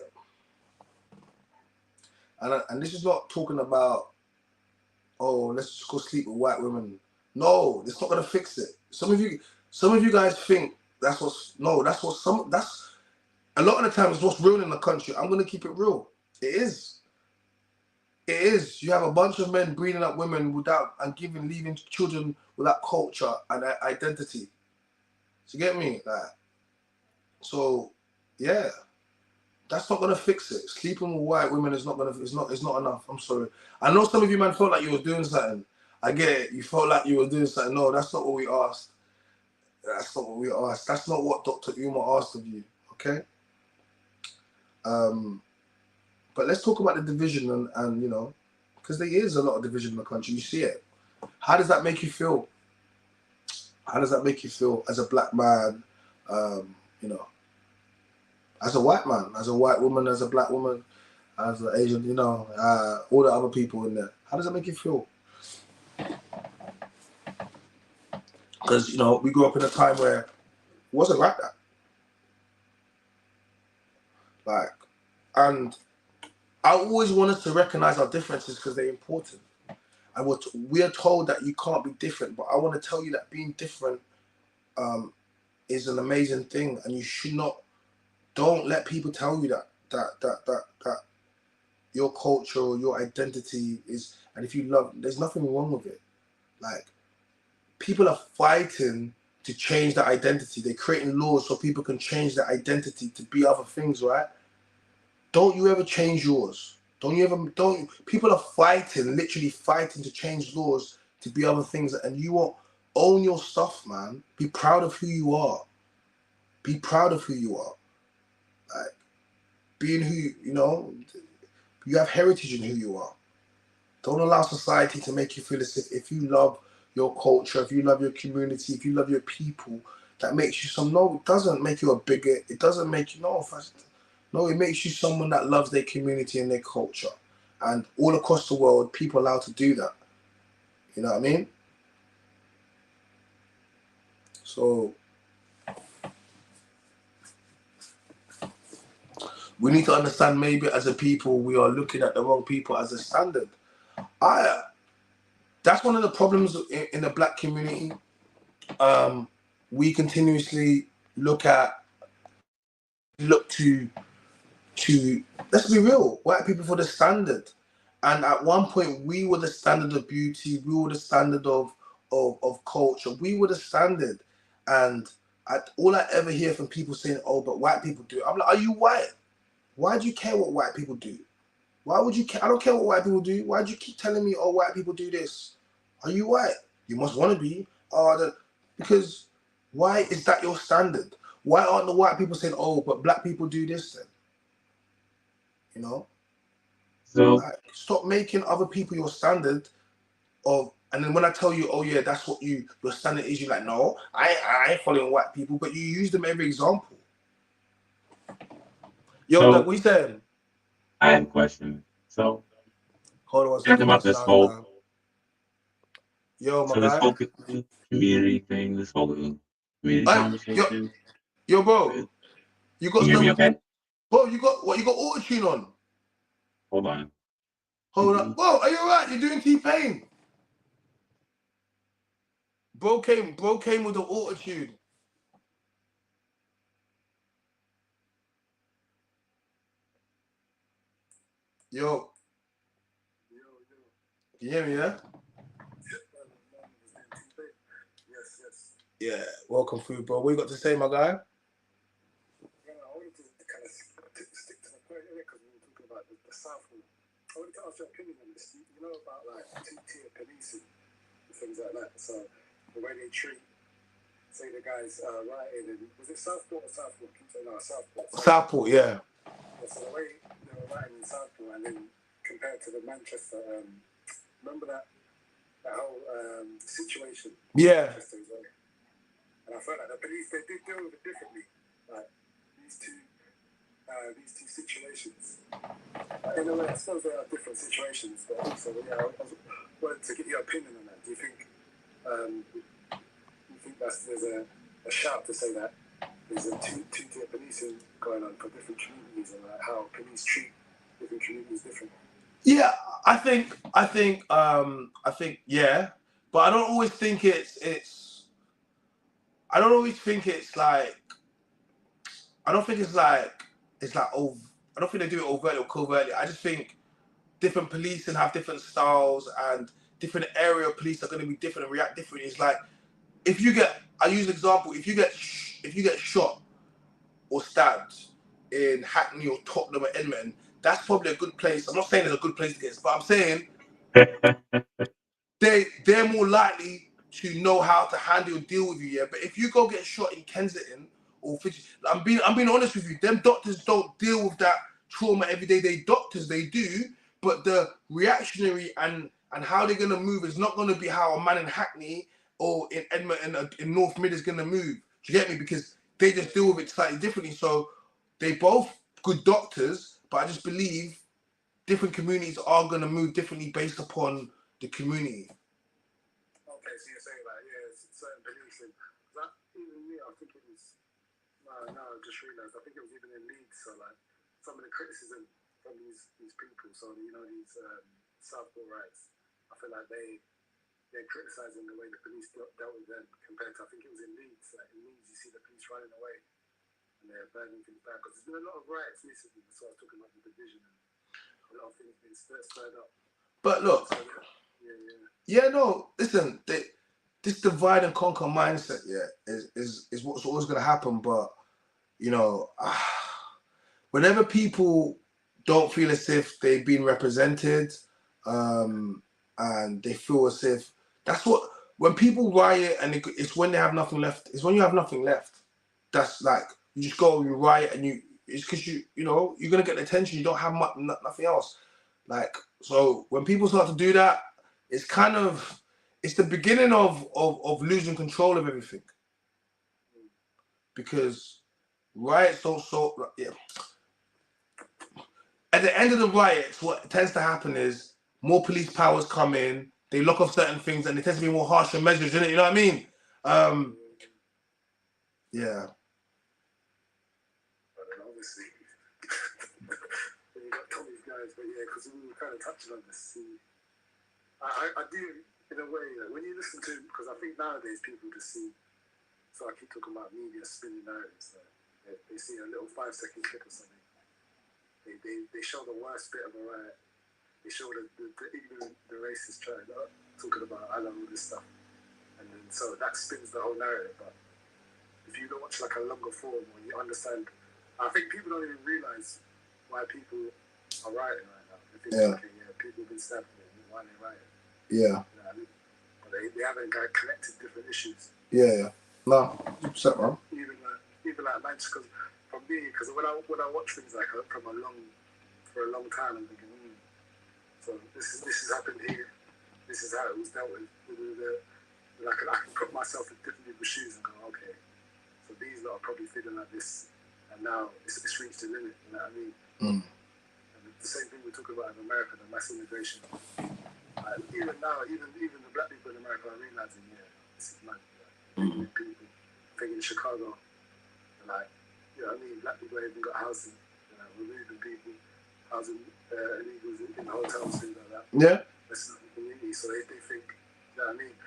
And this is not talking about, oh, let's just go sleep with white women. No, it's not gonna fix it. Some of you guys think that's a lot of the times what's real in the country. I'm gonna keep it real. It is. It is. You have a bunch of men breeding up women without and leaving children without culture and identity. Do you get me? Like, so yeah. That's not gonna fix it. Sleeping with white women is not gonna. It's not enough. I'm sorry. I know some of you man felt like you were doing something. I get it. You felt like you were doing something. No, that's not what we asked. That's not what we asked. That's not what Dr. Umar asked of you. Okay. But let's talk about the division and you know, because there is a lot of division in the country. You see it. How does that make you feel? How does that make you feel as a black man? You know. As a white man, as a white woman, as a black woman, as an Asian, you know, all the other people in there. How does that make you feel? Because, you know, we grew up in a time where it wasn't like that. Like, and I always want us to recognize our differences because they're important. And we are told that you can't be different, but I want to tell you that being different is an amazing thing, and you should not. Don't let people tell you that your culture or your identity is, and if you love, there's nothing wrong with it. Like, people are fighting to change their identity. They're creating laws so people can change their identity to be other things, right? Don't you ever change yours. People are fighting, literally fighting to change laws to be other things, and you won't own your stuff, man. Be proud of who you are. Be proud of who you are. Like, being who, you know, you have heritage in who you are. Don't allow society to make you feel as if you love your culture, if you love your community, if you love your people, that makes you some. No, it doesn't make you a bigot. It doesn't make you, no, it makes you someone that loves their community and their culture. And all across the world, people are allowed to do that. You know what I mean? So we need to understand, maybe as a people, we are looking at the wrong people as a standard. That's one of the problems in the black community. We continuously look to let's be real, white people for the standard. And at one point, we were the standard of beauty. We were the standard of culture. We were the standard. And all I ever hear from people saying, "Oh, but white people do it." I'm like, are you white? Why do you care what white people do? Why would you care? I don't care what white people do. Why do you keep telling me, oh, white people do this? Are you white? You must want to be. Because why is that your standard? Why aren't the white people saying, oh, but black people do this then? You know? So like, stop making other people your standard of, and then when I tell you, oh yeah, that's what your standard is, you're like, no, I ain't following white people, but you use them every example. Yo, So- Doug, what you saying? I have a question. So Hold on one thinking second, about my this sound whole down. Yo, my this guy. whole community thing, this whole community Hey, conversation. yo, bro, Can you you got hear me some, okay? bro, you got auto-tune on? Hold on. Hold up. Whoa, are you alright? You're doing T-Pain. Bro came with the auto-tune. Yo. Can you hear me, yeah? Yes. Yeah, welcome through, bro. What you got to say, my guy? Yeah, I wanted to kind of stick to the point here because we were talking about the Southport. I wanted to ask your opinion on this. You know about like two-tier policing and things like that. So the way they treat, say the guys writing, and was it Southport or Southport? Keep saying no, Southport. Southport, yeah. So the way they were writing in Southport, and then compared to the Manchester, remember that whole situation? Yeah. Manchester as well. And I felt like the police, they did deal with it differently. Like these two situations. In a way, I suppose they are different situations, but also, yeah, I wanted to get your opinion on that. Do you think there's a shout to say that there's a two-tier policing going on for different communities, and like how police treat different communities differently? Yeah, I think, yeah, but I don't always think I don't always think it's like, I don't think it's like, oh, I don't think they do it overtly or covertly. I just think different police and have different styles, and different area of police are going to be different and react differently. It's like, I use an example, if you get shot or stabbed in Hackney or Tottenham or Edmonton, that's probably a good place. I'm not saying it's a good place to get, but I'm saying they're more likely to know how to handle and deal with you. Yeah, but if you go get shot in Kensington or I'm being honest with you, them doctors don't deal with that trauma every day. They do, but the reactionary and how they're gonna move is not gonna be how a man in Hackney or in Edmonton in North Mid is gonna move. Do you get me? Because they just deal with it slightly differently. So they both good doctors, but I just believe different communities are gonna move differently based upon the community. Okay, so you're saying like, yeah, certain beliefs in that. Even me, I think it was. No, I just realised. I think it was even in Leeds. So like, some of the criticism from these people. So you know these Southport rights. I feel like they're criticising the way the police dealt with them compared to, I think it was in Leeds. Like in Leeds, you see the police running away and they're burning things down because there's been a lot of riots recently. So I was talking about the division and a lot of things being stirred up. But look, So, yeah. No, listen, this divide and conquer mindset, is what's always going to happen. But you know, whenever people don't feel as if they've been represented, and they feel as if that's what, when people riot and it's when they have nothing left. It's when you have nothing left. That's like, you just go, you riot, and it's because you know you're gonna get the attention. You don't have nothing else. Like, so when people start to do that, it's kind of, it's the beginning of losing control of everything. Because riots don't yeah. At the end of the riots, what tends to happen is more police powers come in, they lock off certain things, and it tends to be more harsher measures, isn't it? You know what I mean? Yeah. But then obviously, you got Tommy's guys, but yeah, because we were kind of touching on this. I do, in a way, like, when you listen to, because I think nowadays people just see, so I keep talking about media spinning narratives. They see a little 5-second clip or something. They show the worst bit of a riot. They show the ignorant, the racist child talking about I love all this stuff, and then so that spins the whole narrative. But if you watch like a longer form, or you understand, I think people don't even realize why people are rioting right now. think, okay, yeah, people have been stabbed, why are they writing? Yeah. You know what I mean? But they haven't connected different issues. Yeah. No, 100%, man. Even like man, because for me, because when I watch things like for a long time, I'm thinking, so this has happened here. This is how it was dealt with. I can put myself in different people's shoes and go, okay, so these lot are probably feeling like this, and now it's reached the limit. You know what I mean? And the same thing we're talking about in America, the mass immigration. Even now, even the black people in America are realizing, yeah, this is mad. Like, people thinking in Chicago, like, you know what I mean? Black people haven't got housing. You know, removing people, housing illegals in hotels, things like that. Yeah. That's not the community, so they think, you know what I mean?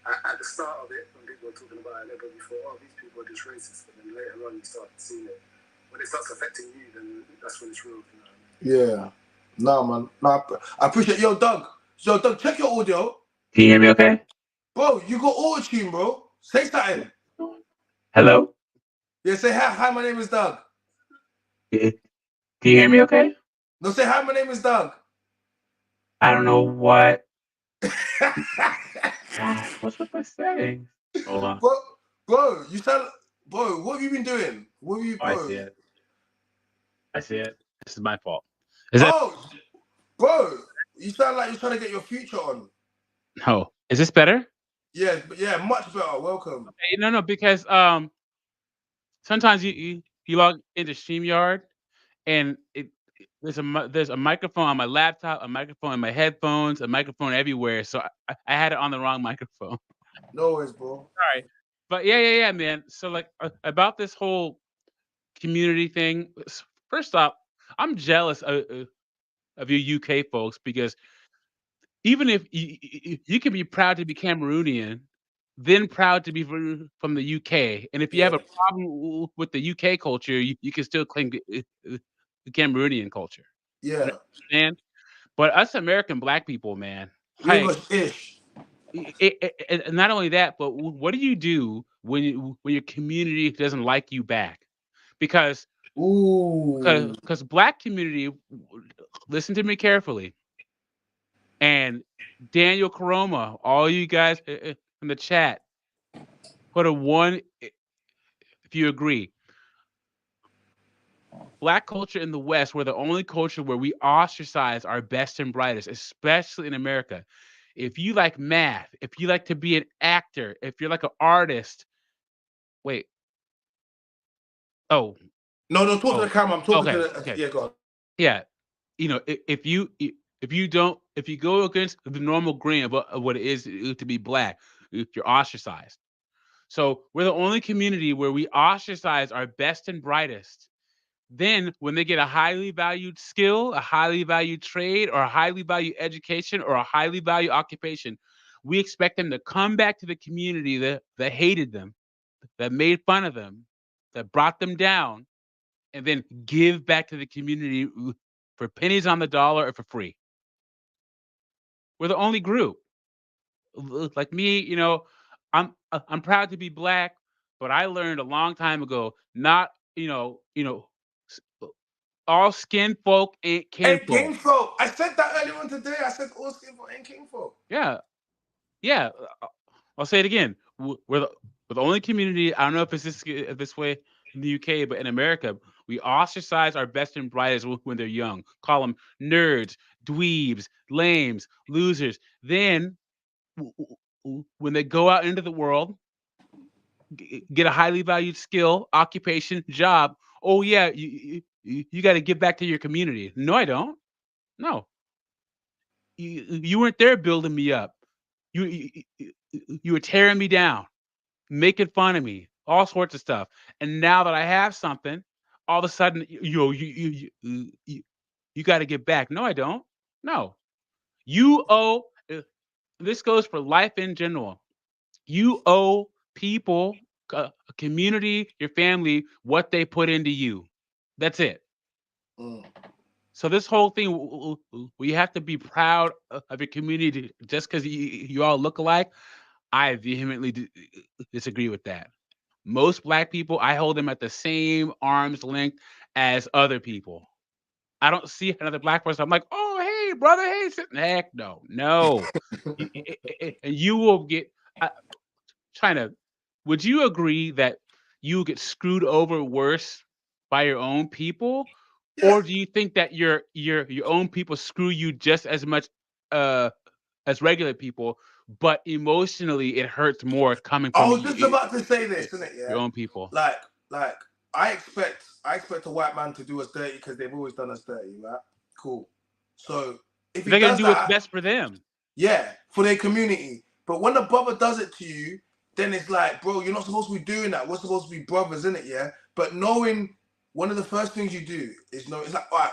At the start of it, when people were talking about it, they probably thought, oh, these people are just racist. But then later on, you start seeing it. When it starts affecting you, then that's when it's real. You know what I mean? Yeah. Nah, man. Nah, I appreciate. Yo, Doug, check your audio. Can you hear me okay? Bro, you got auto-tune, bro. Say something. Hello? Yeah, say hi, my name is Doug. Can you hear me okay? No, say hi, my name is Doug. I don't know what. What's with my settings? Hold on. Bro, you sound... Bro, what have you been doing? What have you... Oh, I Bro? see it. I see it. This is my fault. Is that... Oh, bro, you sound like you're trying to get your future on. No. Is this better? Yeah, much better. Welcome. Okay, no, because sometimes you log into StreamYard and there's a microphone on my laptop, a microphone in my headphones, a microphone everywhere. So I had it on the wrong microphone. No worries, bro. Sorry. But yeah, man. So like about this whole community thing. First off, I'm jealous of you UK folks because even if you can be proud to be Cameroonian, then proud to be from the UK, and if you have a problem with the UK culture, you can still claim the Cameroonian culture. You Yeah. understand? But us American black people, man, We ain't like got ish. and not only that, but what do you do when your community doesn't like you back? Because Ooh. because black community, listen to me carefully, and Daniel Karoma, all you guys in the chat, put a one if you agree. Black culture in the West, we're the only culture where we ostracize our best and brightest, especially in America. If you like math, if you like to be an actor, if you're like an artist, wait. Oh, No, talk to the camera. I'm talking to okay, the... okay. Yeah, go on. Yeah, if you go against the normal grain of what it is to be black, you're ostracized. So we're the only community where we ostracize our best and brightest. Then, when they get a highly valued skill, a highly valued trade, or a highly valued education, or a highly valued occupation, we expect them to come back to the community that hated them, that made fun of them, that brought them down, and then give back to the community for pennies on the dollar or for free. We're the only group. Like me, I'm proud to be black, but I learned a long time ago not, s- all skin folk ain't Hey, kinfolk. kinfolk. I said that earlier on today. I said all kinfolk ain't kinfolk. Yeah, yeah. I'll say it again. We're the only community. I don't know if it's this way in the UK, but in America, we ostracize our best and brightest when they're young. Call them nerds, dweebs, lames, losers. Then, when they go out into the world, get a highly valued skill, occupation, job. Oh yeah, you got to give back to your community. No, I don't. No, you weren't there building me up. You were tearing me down, making fun of me, all sorts of stuff. And now that I have something, all of a sudden, you got to give back. No, I don't. No, you owe. This goes for life in general. You owe people, a community, your family, what they put into you. That's it. So this whole thing, we have to be proud of your community just because you all look alike. I vehemently disagree with that. Most black people, I hold them at the same arm's length as other people. I don't see another black person. I'm like, oh, hey brother, hey, heck no. And you will get. China, would you agree that you get screwed over worse by your own people, Yeah. or do you think that your own people screw you just as much uh, as regular people, but emotionally it hurts more coming I from was just about to say this, isn't it? your Yeah. own people? Like, like I expect a white man to do us dirty because they've always done us dirty, right? Cool. So if he They're gonna does do what's that, best for them. yeah, for their community. But when a brother does it to you, then it's like, bro, you're not supposed to be doing that. We're supposed to be brothers, isn't it? Yeah. But knowing one of the first things you do is know it's like, all right,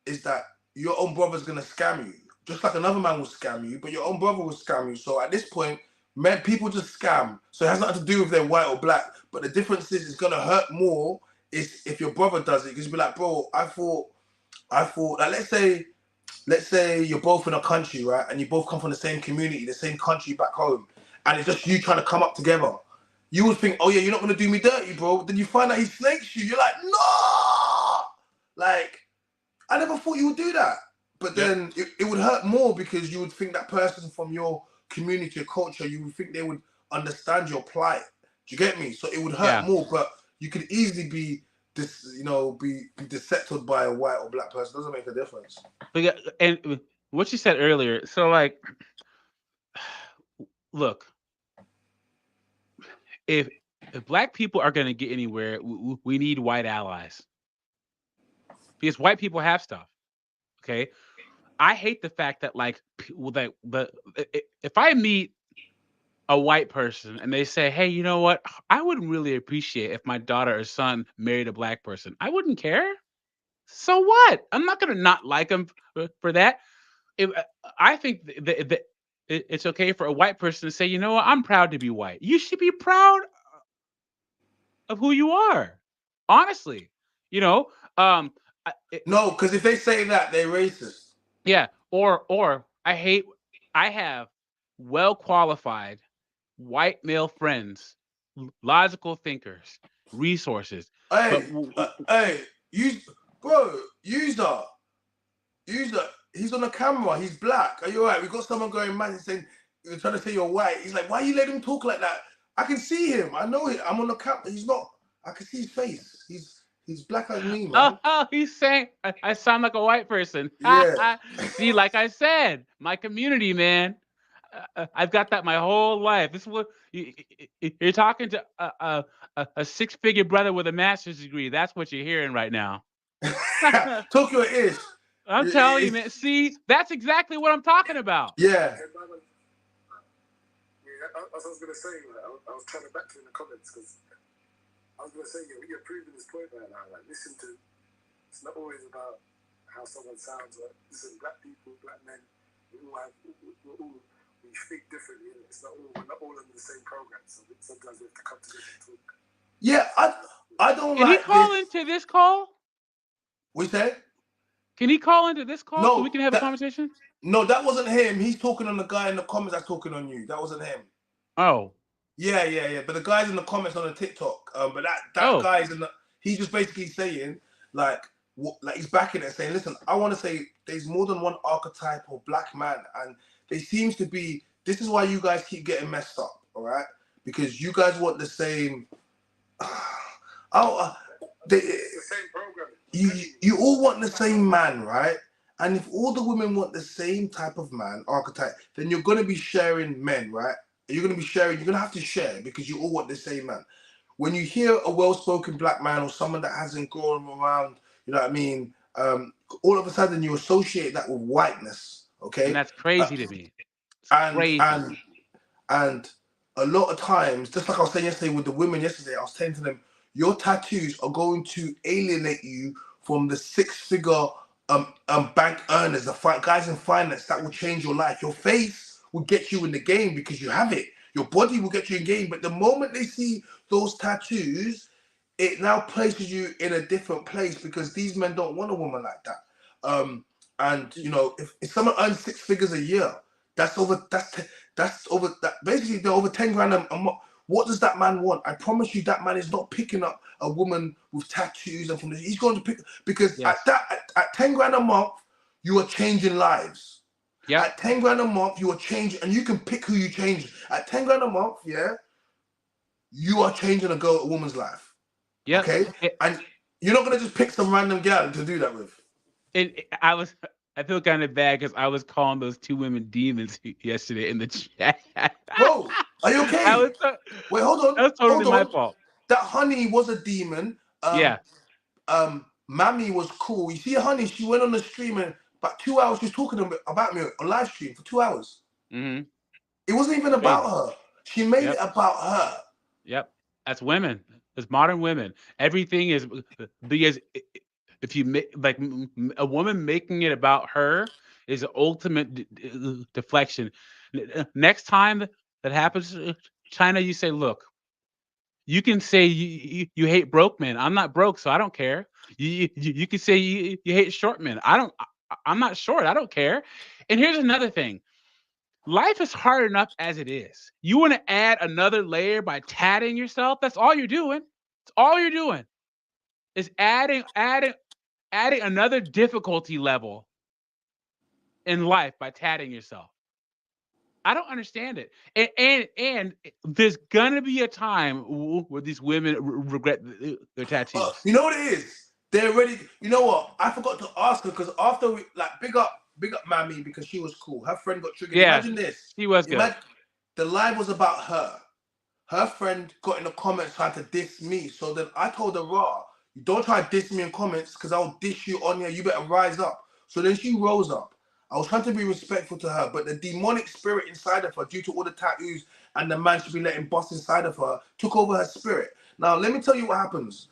is that your own brother's gonna scam you, just like another man will scam you, but your own brother will scam you. So at this point, men, people just scam. So it has nothing to do with they're white or black. But the difference is, it's gonna hurt more is if your brother does it, because you'll be like, bro, I thought, like, let's say you're both in a country, right, and you both come from the same community, the same country back home, and it's just you trying to come up together. You would think, oh yeah, you're not gonna do me dirty, bro. Then you find out he snakes you. You're like, no, like. I never thought you would do that. But Yep. then it would hurt more because you would think that person from your community or culture, you would think they would understand your plight. Do you get me? So it would hurt Yeah. more, but you could easily be be decepted by a white or black person. Doesn't make a difference. And what you said earlier. So like, look, if black people are gonna get anywhere, we need white allies because white people have stuff. Okay, I hate the fact that like if I meet a white person and they say, "Hey, you know what? I wouldn't really appreciate if my daughter or son married a black person." I wouldn't care. So what? I'm not gonna not like them for that. If, I think it's okay for a white person to say, "You know what? I'm proud to be white." You should be proud of who you are. Honestly, you know, No, because if they say that, they're racist. yeah. Or I have well qualified white male friends, logical thinkers, resources. But Hey, hey, use that. Use that. He's on the camera. He's black. Are you alright? We got someone going mad and saying, you're trying to say you're white. He's like, why you let him talk like that? I can see him. I know it. I'm on the camera. He's not. I can see his face. He's black like me, man. he's saying I sound like a white person. Yeah. See, like I said, my community, man. I've got that my whole life. This is what you're talking to a six-figure brother with a master's degree. That's what you're hearing right now. Tokyo is. I'm telling you, man. See, that's exactly what I'm talking about. Yeah. Yeah, as I was gonna say, I was trying to back to in the comments because I was gonna say you're proving this point right now. Like, listen to, it's not always about how someone sounds. Like, listen, black people, black men, we think differently. It's not all, we're not all in the same program. So sometimes we have to come together and talk. Yeah. I don't Can he like call this. into this call? We said Can he call into this call so we no. can have a conversation? No, that wasn't him. He's talking on the guy in the comments that's talking on you. That wasn't him. Oh. Yeah. But the guy's in the comments on the TikTok. But that Oh. guy's in the. He's just basically saying like he's backing it, saying, listen, I want to say there's more than one archetype of black man, and there seems to be. This is why you guys keep getting messed up, all right? Because you guys want the same. It's the same program. You all want the same man, right? And if all the women want the same type of man archetype, then you're going to be sharing men, right? You're going to be sharing. You're going to have to share because you all want the same man. When you hear a well-spoken black man or someone that hasn't grown around, you know what I mean? All of a sudden you associate that with whiteness, okay? And that's crazy to me. It's And crazy. and a lot of times, just like I was saying yesterday with the women yesterday, I was saying to them, your tattoos are going to alienate you from the six-figure bank earners, the guys in finance that will change your life. Your face will get you in the game because you have it. Your body will get you in game. But the moment they see those tattoos, it now places you in a different place because these men don't want a woman like that. And you know, if someone earns six figures a year, that's over that basically they're over 10 grand a month. What does that man want? I promise you that man is not picking up a woman with tattoos and he's going to pick because Yes. at 10 grand a month, you are changing lives. Yep. At 10 grand a month, you are changing, and you can pick who you change. At 10 grand a month, yeah, you are changing a woman's life. Yep. Okay? And you're not gonna just pick some random girl to do that with. I feel kind of bad because I was calling those two women demons yesterday in the chat. Bro, are you I okay? was Wait, hold on. That was totally Hold my on. fault. That Honey was a demon. Yeah. Mammy was cool. You see, Honey, she went on the stream and about 2 hours she was talking about me on live stream for 2 hours. Mm-hmm. It wasn't even about her. She made it Yep. about her. Yep. That's women. It's modern women. Everything is because if you make like a woman making it about her is the ultimate deflection. Next time that happens, China, you say, look, you can say you hate broke men. I'm not broke, so I don't care. You can say you hate short men. I'm not short. I don't care. And here's another thing. Life is hard enough as it is. You want to add another layer by tatting yourself? That's all you're doing. It's all you're doing is adding another difficulty level in life by tatting yourself. I don't understand it. And there's gonna be a time where these women regret their tattoos. You know what it is? They're ready. You know what? I forgot to ask her because after we big up Mammy because she was cool. Her friend got triggered. Yeah, Imagine this. she was good. Imagine the live was about her. Her friend got in the comments trying to diss me. So then I told her, raw, you don't try to diss me in comments because I'll diss you on here. You better rise up. So then she rose up. I was trying to be respectful to her, but the demonic spirit inside of her, due to all the tattoos and the man should be letting bust inside of her, took over her spirit. Now, let me tell you what happens.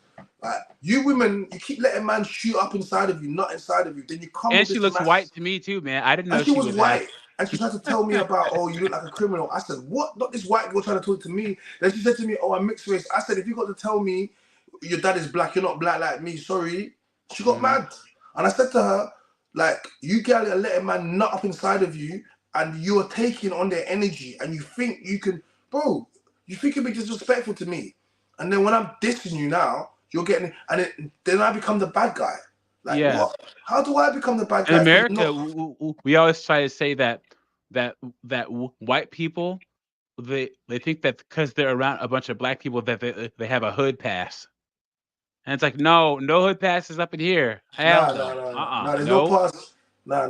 You women, you keep letting man shoot up inside of you, not inside of you. Then you come And with she this looks mass. white to me too, man. I didn't know And she she was was as. white. And she tried to tell me about, oh, you look like a criminal. I said, what? Not this white girl trying to talk to me. Then she said to me, oh, I'm mixed race. I said, if you got to tell me your dad is black, you're not black like me, sorry. She got mad. And I said to her, like, you girl are letting man nut up inside of you and you're taking on their energy and you think you can, bro, you think you'll be disrespectful to me. And then when I'm dissing you now, you're getting, and then I become the bad guy. Like, Yeah. what? How do I become the bad In guy? If you're America, not, we always try to say that white people they think that because they're around a bunch of black people that they have a hood pass, and it's like no hood passes up in here. Hell no. nah. There's no No. pass. Nah.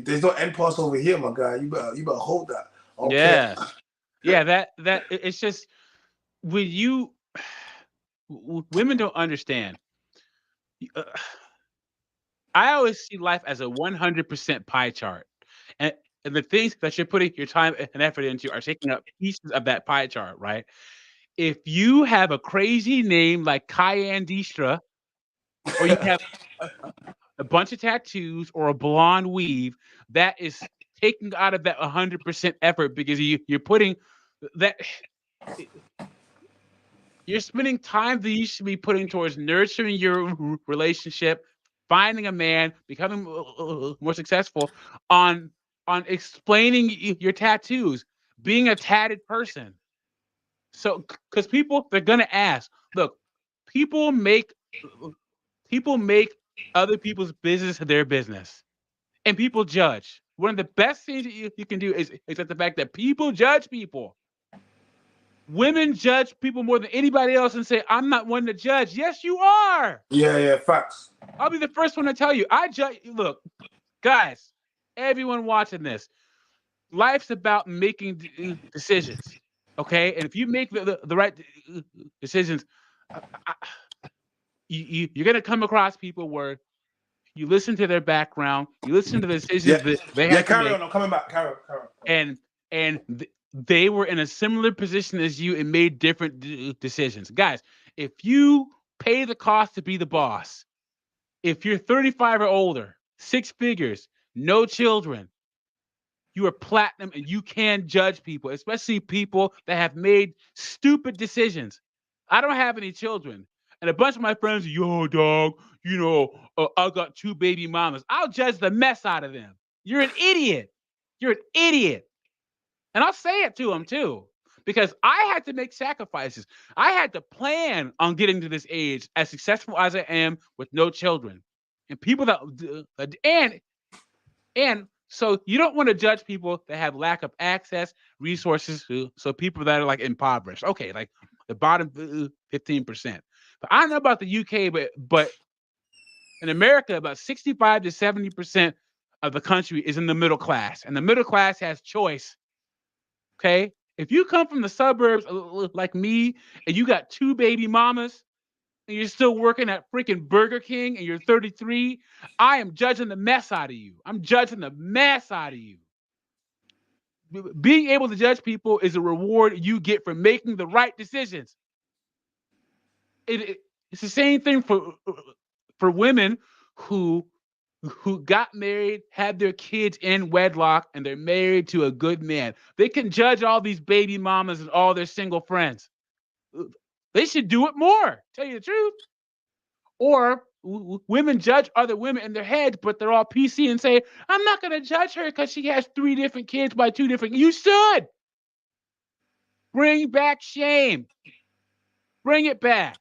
There's no end pass over here, my guy. You better hold that. Okay. Yeah. Yeah. It's just when you women don't understand. Uh, I always see life as a 100% pie chart, and the things that you're putting your time and effort into are taking up pieces of that pie chart, right? If you have a crazy name like Cayenne Distra, or you have a bunch of tattoos or a blonde weave, that is taking out of that 100% effort because you're putting that you're spending time that you should be putting towards nurturing your relationship, finding a man, becoming more successful on explaining your tattoos, being a tatted person. So, because people they're gonna ask, look, people make people make other people's business their business, and people judge. One of the best things that you can do is accept the fact that people judge people. Women judge people more than anybody else and say, I'm not one to judge. Yes, you are. Yeah, facts. I'll be the first one to tell you. I judge. Look, guys, everyone watching this, life's about making decisions. Okay. And if you make the right decisions, I, I, you're going to come across people where you listen to their background, you listen to the decisions that they Yeah, have to carry make, on. I'm coming back. Carry on. and they were in a similar position as you and made different decisions. Guys, if you pay the cost to be the boss, if you're 35 or older, 6 figures, no children, you are platinum and you can judge people, especially people that have made stupid decisions. I don't have any children. And a bunch of my friends, yo, dog, I got 2 baby mamas. I'll judge the mess out of them. You're an idiot. You're an idiot. And I'll say it to them too, because I had to make sacrifices. I had to plan on getting to this age as successful as I am with no children. And people and And so you don't want to judge people that have lack of access, resources. So people that are like impoverished. Okay, like the bottom 15%. But I don't know about the UK, but in America, about 65 to 70% of the country is in the middle class, and the middle class has choice. Okay, if you come from the suburbs like me, and you got two baby mamas, and you're still working at freaking Burger King, and you're 33, I am judging the mess out of you. I'm judging the mess out of you. Being able to judge people is a reward you get for making the right decisions. It's the same thing for women who got married, had their kids in wedlock, and they're married to a good man. They can judge all these baby mamas and all their single friends. They should do it more. Tell you the truth. Or women judge other women in their heads, but they're all PC and say, "I'm not going to judge her because she has 3 different kids by 2 different." You should bring back shame. Bring it back.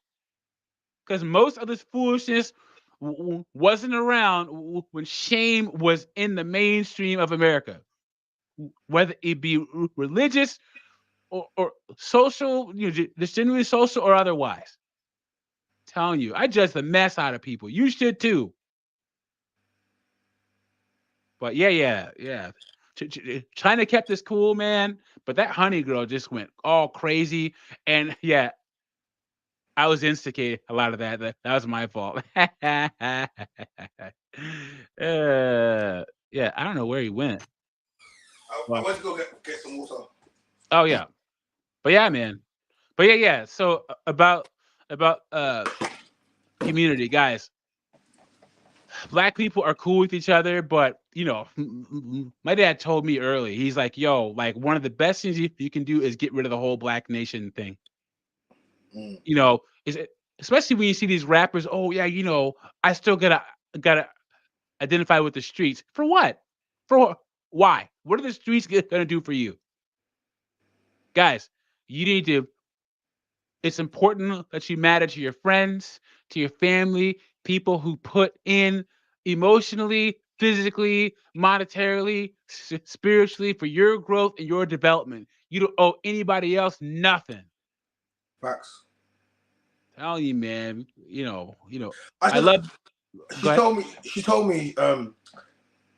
Because most of this foolishness wasn't around when shame was in the mainstream of America, whether it be religious or social, just genuinely social or otherwise. I'm telling you, I judge the mess out of people. You should too. But yeah. China kept this cool, man. But that honey girl just went all crazy, and yeah, I was instigating a lot of that. That was my fault. Yeah, I don't know where he went. I Well, went to go get some water. oh yeah, but yeah, man. But yeah. So about community, guys. Black people are cool with each other, but my dad told me early. He's like, "Yo, like one of the best things you can do is get rid of the whole black nation thing." Mm. Is it especially when you see these rappers? Oh yeah, I still gotta identify with the streets. For what? Why? What are the streets gonna do for you, guys? You need to. It's important that you matter to your friends, to your family, people who put in emotionally, physically, monetarily, spiritually for your growth and your development. You don't owe anybody else nothing. Facts. Telling you, man. I I said love. Go she ahead. told me. She told me. I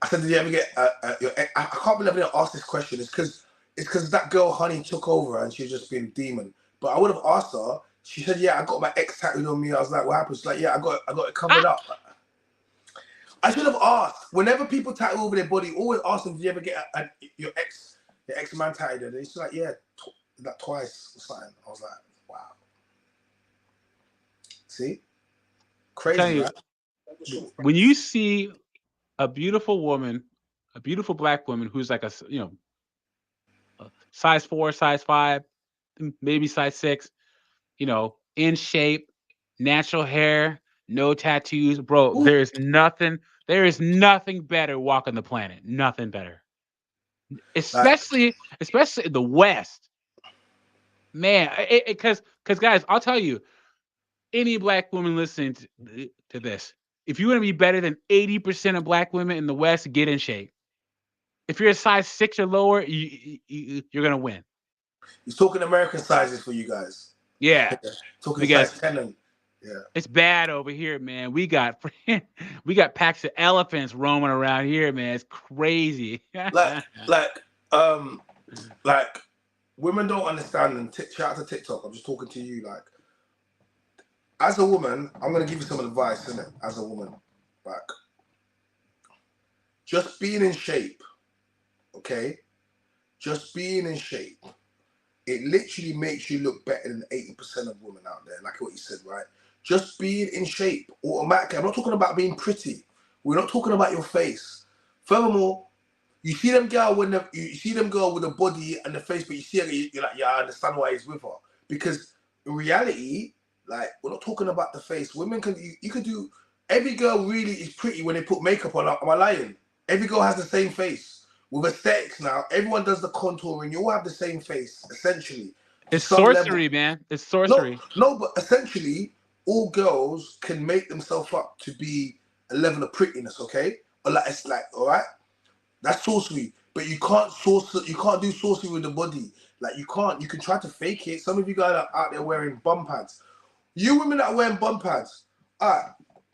said, did you ever get your? I can't believe I didn't ask this question. It's because that girl Honey took over and she's just been a demon. But I would have asked her. She said, yeah, I got my ex tattooed on me. I was like, what happened? She's like, yeah, I got it covered Ah, up. I should have asked. Whenever people tattoo over their body, always ask them, did you ever get your ex man tattooed? And she's like, yeah, that twice or something. I was like, wow. See, telling crazy, you, right? when you see a beautiful woman, a beautiful black woman who's like size 4, size 5, maybe size 6, in shape, natural hair, no tattoos, bro. Ooh, There is nothing better walking the planet. Nothing better, like, especially in the West, man. Because guys, I'll tell you, any black woman listening to this, if you want to be better than 80% of black women in the West, get in shape. If you're a size 6 or lower, you're gonna win. he's talking American sizes for you guys. Yeah, Talking because size 10 and yeah. it's bad over here, man. We got packs of elephants roaming around here, man. It's crazy. Like, like, um, like, women don't understand. And shout out to TikTok. I'm just talking to you. Like, as a woman, I'm gonna give you some advice, innit? As a woman, like, just being in shape, okay? Just being in shape. It literally makes you look better than 80% of women out there, like what you said, right? Just being in shape automatically. I'm not talking about being pretty. We're not talking about your face. Furthermore, you see them girl you see them girl with the body and the face, but you see her, you're like, yeah, I understand why he's with her. Because in reality, like, we're not talking about the face. Women can you can do. Every girl really is pretty when they put makeup on. Am I lying? Every girl has the same face. With aesthetics now, everyone does the contouring. You all have the same face, essentially, to It's some level. sorcery, man. It's No, sorcery. no, but essentially, all girls can make themselves up to be a level of prettiness, okay? Or like, it's like, all right? That's sorcery. But you can't do sorcery with the body. Like you can't. You can try to fake it. Some of you guys are out there wearing bum pads. You women that are wearing bum pads, I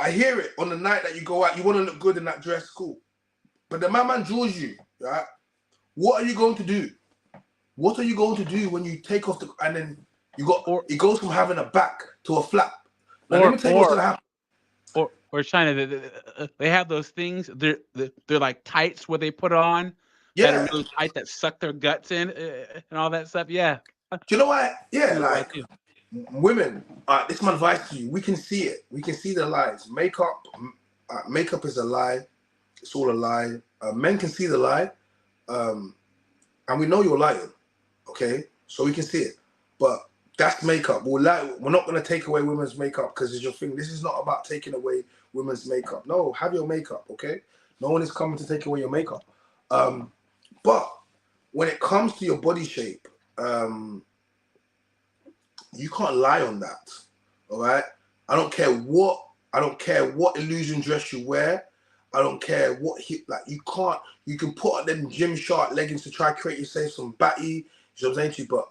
hear it on the night that you go out. You want to look good in that dress, cool. But the man draws you, right? What are you going to do? What are you going to do when you take off and then it goes from having a back to a flap? Now let me tell you what's gonna happen. Or China, they have those things. They're like tights where they put on that are really tight that suck their guts in and all that stuff. Yeah. Do you know why? Yeah, like women. This is my advice to you. We can see it. We can see the lies. Makeup is a lie. It's all a lie. Men can see the lie, and we know you're lying. Okay, so we can see it, but that's makeup. We're not going to take away women's makeup because it's your thing. This is not about taking away women's makeup. No, have your makeup, okay? No one is coming to take away your makeup. But when it comes to your body shape, you can't lie on that, all right? I don't care what illusion dress you wear. I don't care what you can put on them Gymshark leggings to try to create yourself some batty. You know what I'm saying to you? But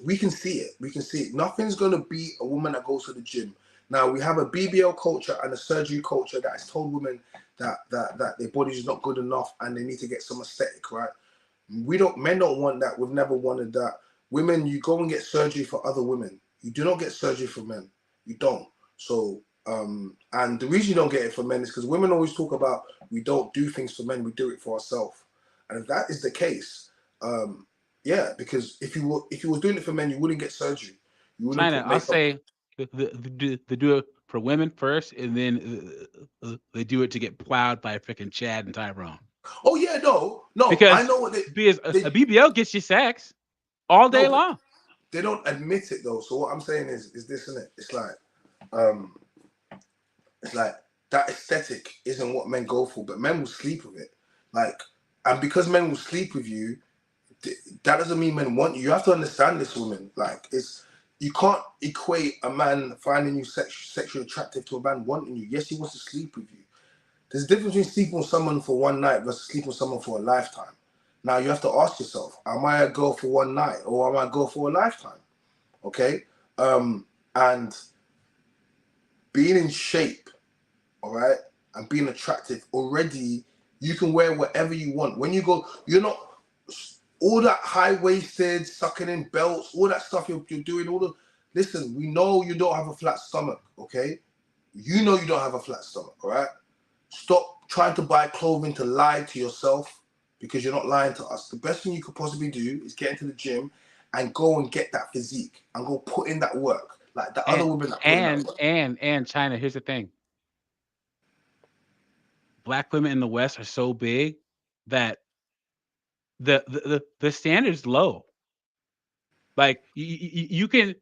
we can see it. We can see it. Nothing's gonna beat a woman that goes to the gym. Now we have a BBL culture and a surgery culture that has told women that their body is not good enough and they need to get some aesthetic, right? Men don't want that. We've never wanted that. Women, you go and get surgery for other women. You do not get surgery for men. You don't. So and the reason you don't get it for men is because women always talk about we don't do things for men, we do it for ourselves. And if that is the case, yeah, because if you were doing it for men, you wouldn't get surgery. You wouldn't China, I'll say they do it for women first, and then they do it to get plowed by freaking Chad and Tyrone. Oh yeah, no, because I know what because a BBL gets you sex all day long. They don't admit it though. So what I'm saying is this, isn't it? It's like that aesthetic isn't what men go for, but men will sleep with it. Like, and because men will sleep with you, that doesn't mean men want you. You have to understand this, woman. Like, you can't equate a man finding you sexually attractive to a man wanting you. Yes, he wants to sleep with you. There's a difference between sleeping with someone for one night versus sleeping with someone for a lifetime. Now you have to ask yourself, am I a girl for one night or am I a girl for a lifetime? Okay? And being in shape, all right, and being attractive, already you can wear whatever you want. When you go, you're not all that high-waisted, sucking in belts, all that stuff you're doing, listen, we know you don't have a flat stomach, okay? You know you don't have a flat stomach, all right? Stop trying to buy clothing to lie to yourself because you're not lying to us. The best thing you could possibly do is get into the gym and go and get that physique and go put in that work. Like the other women that put in that work. And China, here's the thing. Black women in the West are so big that the standard's low. Like you don't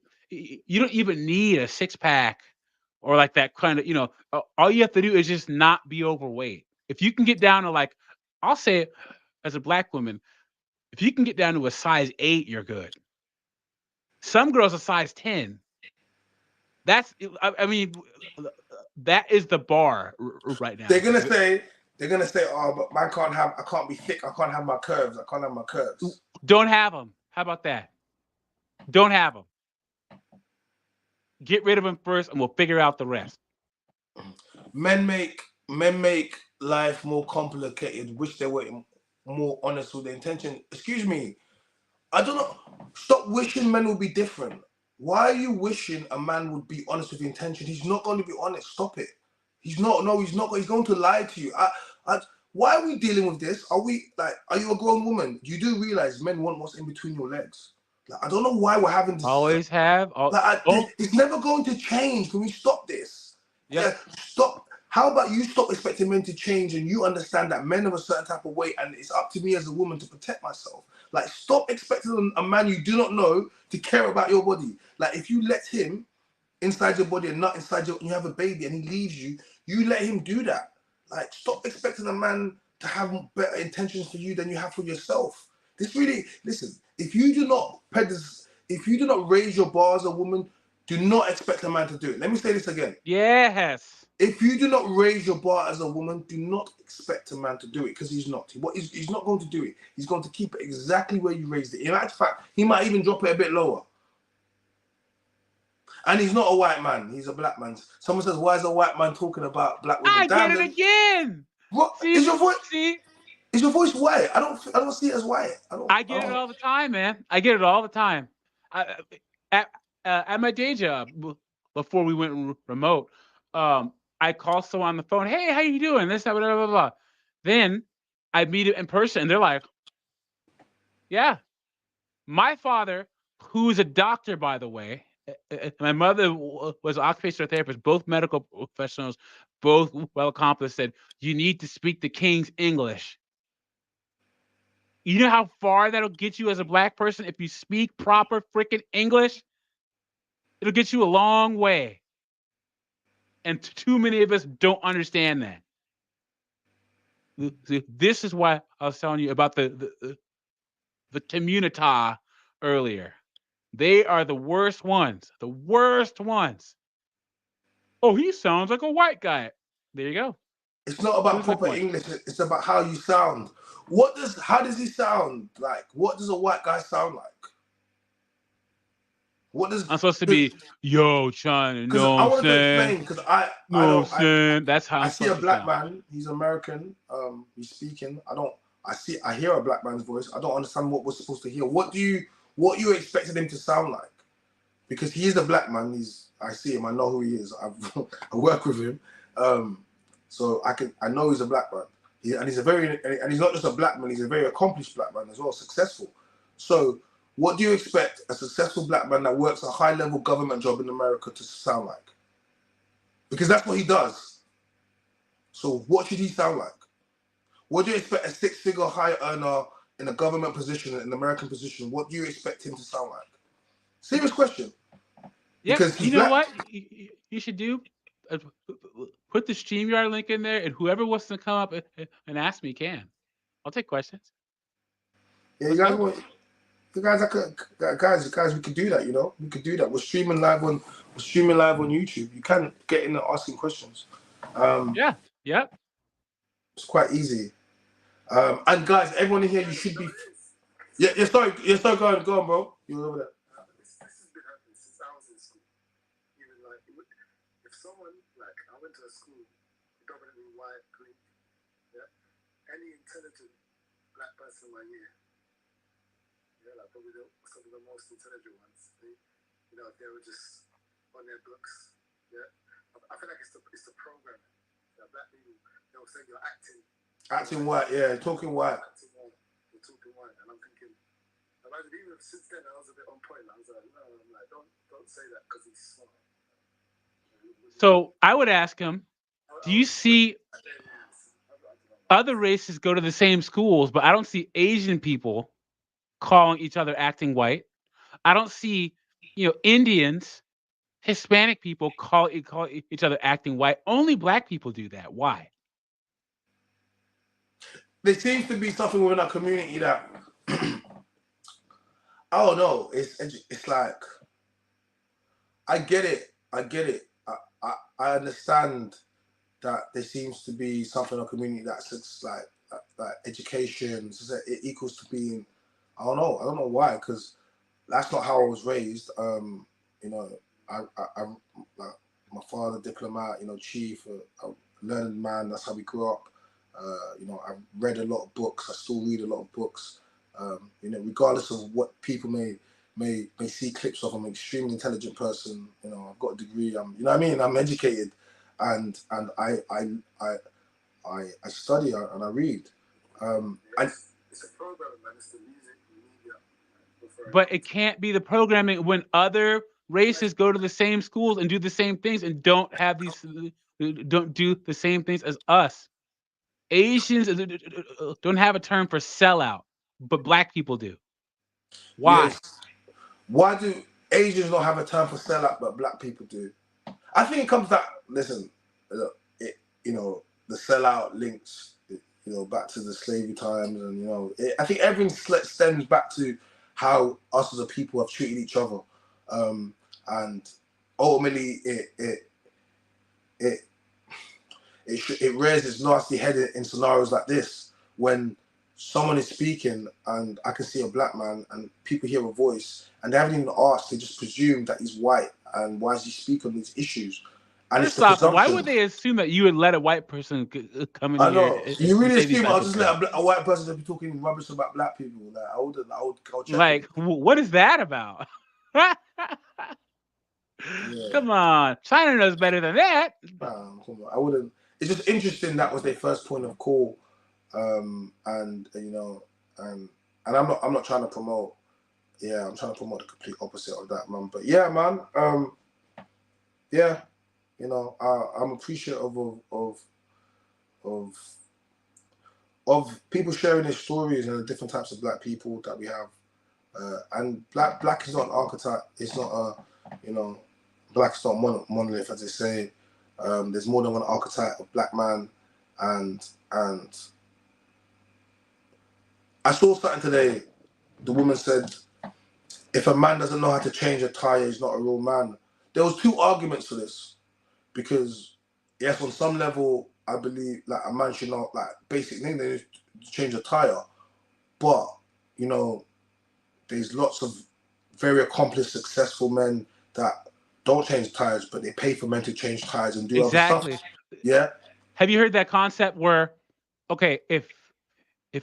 even need a 6-pack or like that kind of, all you have to do is just not be overweight. If you can get down to like, I'll say as a black woman, if you can get down to a size 8, you're good. Some girls are size 10. That's, I mean, that is the bar right now. They're gonna say, oh, but I can't be thick. I can't have my curves. Don't have them. How about that? Don't have them. Get rid of them first, and we'll figure out the rest. Men make life more complicated. Wish they were more honest with their intention. Excuse me. I don't know. Stop wishing men would be different. Why are you wishing a man would be honest with the intention? He's not going to be honest. Stop it. He's not. No, he's not. He's going to lie to you. Why are we dealing with this? Are you a grown woman? You do realize men want what's in between your legs. Like, I don't know why we're having this. Always have. It's never going to change. Can we stop this? Yeah. Stop. How about you stop expecting men to change and you understand that men are a certain type of way and it's up to me as a woman to protect myself. Like, stop expecting a man you do not know to care about your body. Like, if you let him inside your body and not inside you have a baby and he leaves you, you let him do that. Like, stop expecting a man to have better intentions for you than you have for yourself. Listen, if you do not raise your bar as a woman, do not expect a man to do it. Let me say this again. Yes. If you do not raise your bar as a woman, do not expect a man to do it, because he's not. He's not going to do it. He's going to keep it exactly where you raised it. In fact, he might even drop it a bit lower. And he's not a white man. He's a black man. Someone says, why is a white man talking about black women? I get it again. What See, is your voice? See, is your voice white? I don't see it as white. I get it all the time, man. I get it all the time. At my day job, before we went remote, I call someone on the phone. Hey, how you doing? This, that, blah, blah, blah. Then I meet it in person, and they're like, yeah. My father, who's a doctor, by the way, my mother was an occupational therapist, both medical professionals, both well accomplished, said, you need to speak the King's English. You know how far that'll get you as a black person if you speak proper freaking English? It'll get you a long way. And too many of us don't understand that. This is why I was telling you about the community earlier. They are the worst ones. The worst ones. Oh, he sounds like a white guy. There you go. It's not about proper English. It's about how you sound. How does he sound like? What does a white guy sound like? What does I'm supposed to be? Yo, China. No, I want to explain, because that's how I see a black man. He's American. He's speaking. I hear a black man's voice. I don't understand what we're supposed to hear. What you expected him to sound like? Because he is a black man. I see him. I know who he is. I work with him. So I know he's a black man. And he's not just a black man. He's a very accomplished black man as well, successful. So what do you expect a successful black man that works a high-level government job in America to sound like? Because that's what he does. So what should he sound like? What do you expect a six-figure high earner in a government position, in an American position, what do you expect him to sound like? Serious question. Yeah, because you know what you should do? Put the StreamYard link in there, and whoever wants to come up and ask me can. I'll take questions. Yeah, guys, we could do that. You know, we could do that. We're streaming live on YouTube. You can get in there asking questions. Yeah. It's quite easy. And guys, everyone in here, you should be. Yeah. Sorry. Go on, bro. You over there. This has been happening since I was in school. Even like, if someone, like, I went to a school predominantly white, Greek, yeah, any intelligent black person in my year, yeah, like probably some of the most intelligent ones, if they were just on their books, yeah, I feel like it's the programming. Yeah, black people, they'll say you're acting white, yeah, talking white. You're talking white, and I'm thinking. Imagine even since then I was a bit on point. I was like, no, I'm like, don't say that because he's smart. So I would ask him, do you see other races go to the same schools, but I don't see Asian people calling each other acting white. I don't see, Indians, Hispanic people call each other acting white. Only black people do that. Why? There seems to be something within our community that I don't know. It's like I get it. I understand that there seems to be something in our community that's like education. It equals to being. I don't know why, because that's not how I was raised. I like my father, diplomat. Chief, a learned man. That's how we grew up. I read a lot of books. I still read a lot of books. Regardless of what people may see clips of, I'm an extremely intelligent person. I've got a degree. I'm educated, and I study and I read. It's a program, man. It's the music, media. But it can't be the programming when other races go to the same schools and do the same things and don't do the same things as us. Asians don't have a term for sellout, but black people do. Why? Yes. Why do Asians not have a term for sellout, but black people do? I think it comes that, listen, the sellout links, back to the slavery times, and I think everything stems back to how us as a people have treated each other, and ultimately it it rears its nasty head in scenarios like this when someone is speaking and I can see a black man and people hear a voice and they haven't even asked, they just presume that he's white and why is he speaking on these issues? And it's First the off, why would presumption. they assume that you would let a white person come in I here know. You and really say these assume type I'll of just stuff? let a white person be talking rubbish about black people? Like I'll check with Like, them. what is that about? Yeah. Come on, China knows better than that. Come on. I wouldn't. It's just interesting that was their first point of call, and and I'm not trying to promote. Yeah, I'm trying to promote the complete opposite of that, man. But yeah, man. Yeah, I'm appreciative of of people sharing their stories and the different types of black people that we have. And black is not an archetype. It's not black is not monolith, as they say. There's more than one archetype of black man, and I saw something today. The woman said, if a man doesn't know how to change a tire, he's not a real man. There was two arguments for this because yes, on some level, I believe like a man should know like basic things they need to change a tire, but you know, there's lots of very accomplished, successful men that don't change tires, but they pay for men to change tires and do other stuff. Exactly. Yeah. Have you heard that concept where, okay, if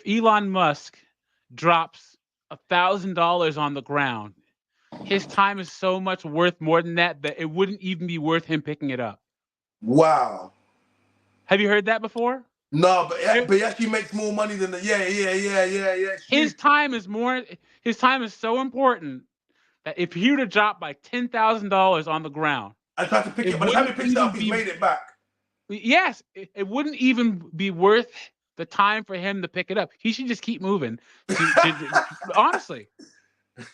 Elon Musk drops $1,000 on the ground, his time is so much worth more than that that it wouldn't even be worth him picking it up. Wow. Have you heard that before? No, but he actually makes more money than the yeah. It's true. His time is more. His time is so important that if he were to drop like $10,000 on the ground, I tried to pick it it. By the time he wouldn't picks it up, even he's be. made it back. Yes, it wouldn't even be worth the time for him to pick it up. He should just keep moving. Honestly,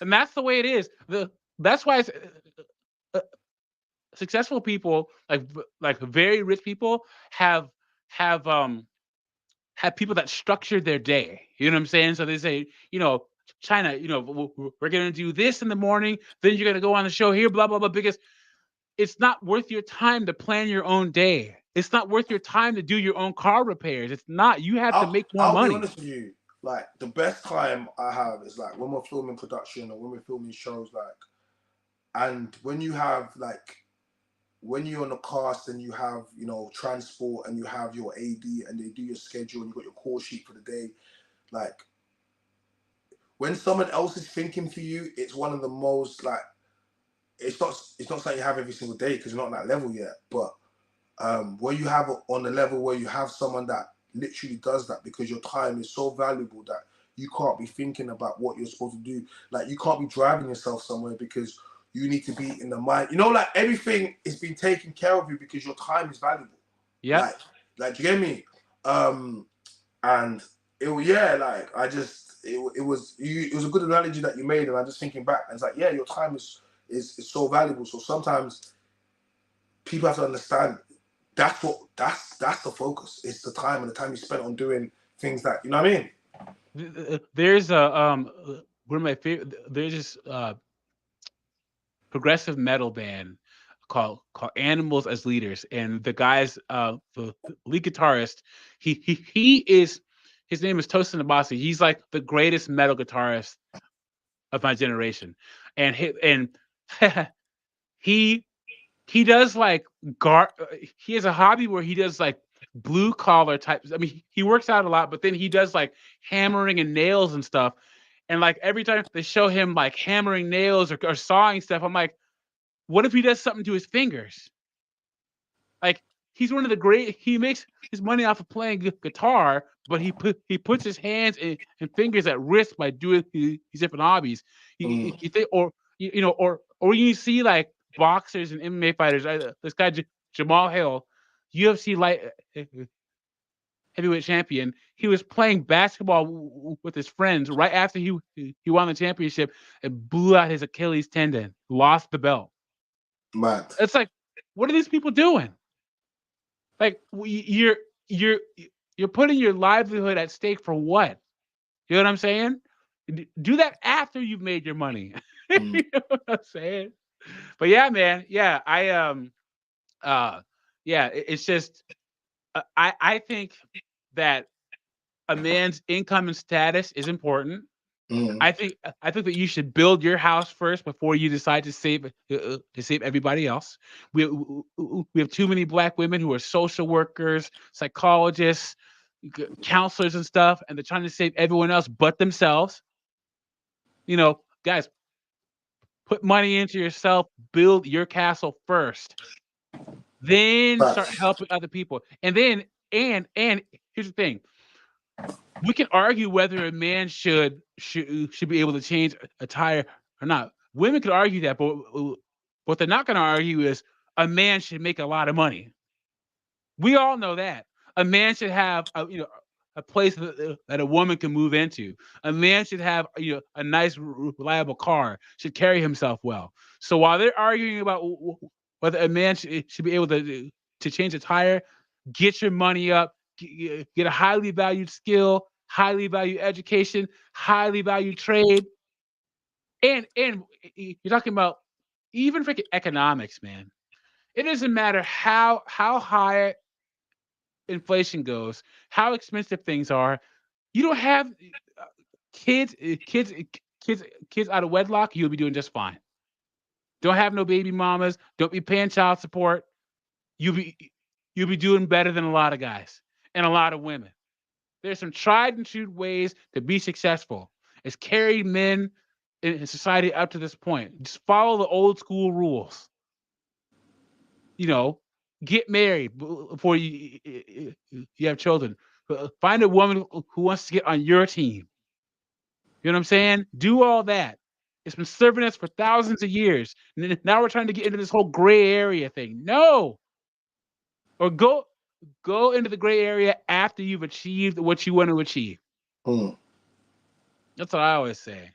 and that's the way it is. That's why uh, successful people, like very rich people, have have people that structure their day. You know what I'm saying? So they say, China, we're gonna do this in the morning, then you're gonna go on the show here, blah blah blah. Because it's not worth your time to plan your own day. It's not worth your time to do your own car repairs. It's not. You have to make more I'll be money. honest with you. Like the best time I have is like when we're filming production or when we're filming shows, like, and when you have like when you're on the cast and you have transport and you have your AD and they do your schedule and you got your call sheet for the day, like when someone else is thinking for you, it's one of the most like it's not something you have every single day because you're not on that level yet. But where you have on the level where you have someone that literally does that because your time is so valuable that you can't be thinking about what you're supposed to do. Like you can't be driving yourself somewhere because you need to be in the mind. Like everything is being taken care of you because your time is valuable. Yep. Like do you get me? And yeah, like it was a good analogy that you made, and I'm just thinking back, and it's like, yeah, your time is so valuable. So sometimes people have to understand that's the focus. It's the time and the time you spent on doing things that you know what I mean. There's one of my favorite. There's this progressive metal band called Animals as Leaders, and the guy's the lead guitarist. He is his name is Tosin Abasi. He's like the greatest metal guitarist of my generation, and he he does like he has a hobby where he does like blue collar types. I mean, he works out a lot, but then he does like hammering and nails and stuff. And like every time they show him like hammering nails or sawing stuff, I'm like, what if he does something to his fingers? Like he's one of the great. He makes his money off of playing guitar, but he puts his hands and fingers at risk by doing these different hobbies. You think, or or you see like boxers and MMA fighters. This guy Jamal Hill, UFC light heavyweight champion. He was playing basketball with his friends right after he won the championship and blew out his Achilles tendon, lost the belt. Mad. It's like, what are these people doing? Like you're you're putting your livelihood at stake for what? You know what I'm saying? Do that after you've made your money. You know what I'm saying? But yeah, man, yeah, I yeah, it's just I think that a man's income and status is important. Mm. I think that you should build your house first before you decide to save everybody else. We have too many black women who are social workers, psychologists, counselors, and stuff, and they're trying to save everyone else but themselves. Guys, put money into yourself, build your castle first, then start Facts. helping other people. And then and here's the thing: we can argue whether a man should be able to change a tire or not. Women could argue that, but what they're not going to argue is a man should make a lot of money. We all know that a man should have a place that a woman can move into. A man should have a nice, reliable car. Should carry himself well. So while they're arguing about whether a man should be able to change a tire, get your money up, get a highly valued skill, highly valued education, highly valued trade, and you're talking about even freaking economics, man. It doesn't matter how high inflation goes, how expensive things are. You don't have uh, kids, kids out of wedlock. You'll be doing just fine. Don't have no baby mamas. Don't be paying child support. You'll be you'll be doing better than a lot of guys and a lot of women. There's some tried and true ways to be successful. It's carried men in society up to this point. Just follow the old school rules. You know, get married before you have children. Find a woman who wants to get on your team. You know what I'm saying? Do all that. It's been serving us for thousands of years. Now we're trying to get into this whole gray area thing. No, or go into the gray area after you've achieved what you want to achieve. Mm. That's what I always say.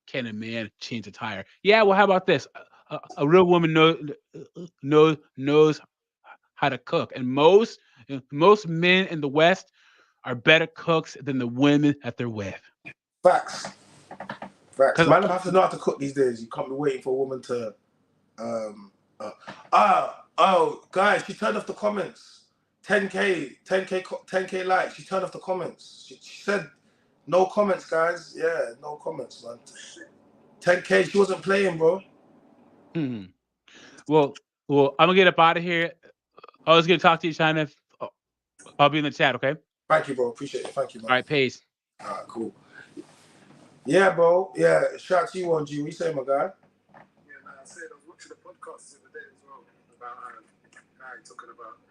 Can a man change a tire? Yeah. Well, how about this? A real woman knows how to cook, and most men in the West are better cooks than the women that they're with. Facts. Facts. Because Man, I have to know how to cook these days. You can't be waiting for a woman to. Oh, guys, she turned off the comments. 10k likes. She turned off the comments. She said no comments, guys. Yeah, no comments, man. 10k. She wasn't playing, bro. well, I'm gonna get up out of here. I was gonna talk to you, China. I'll be in the chat, okay? Thank you, bro. Appreciate it. Thank you, man. All right, peace. All right, cool. Yeah, bro. Yeah, shout out to you, 1G. What you say, my guy? Yeah, man, I said I was watching a podcast the other day as well about guy talking about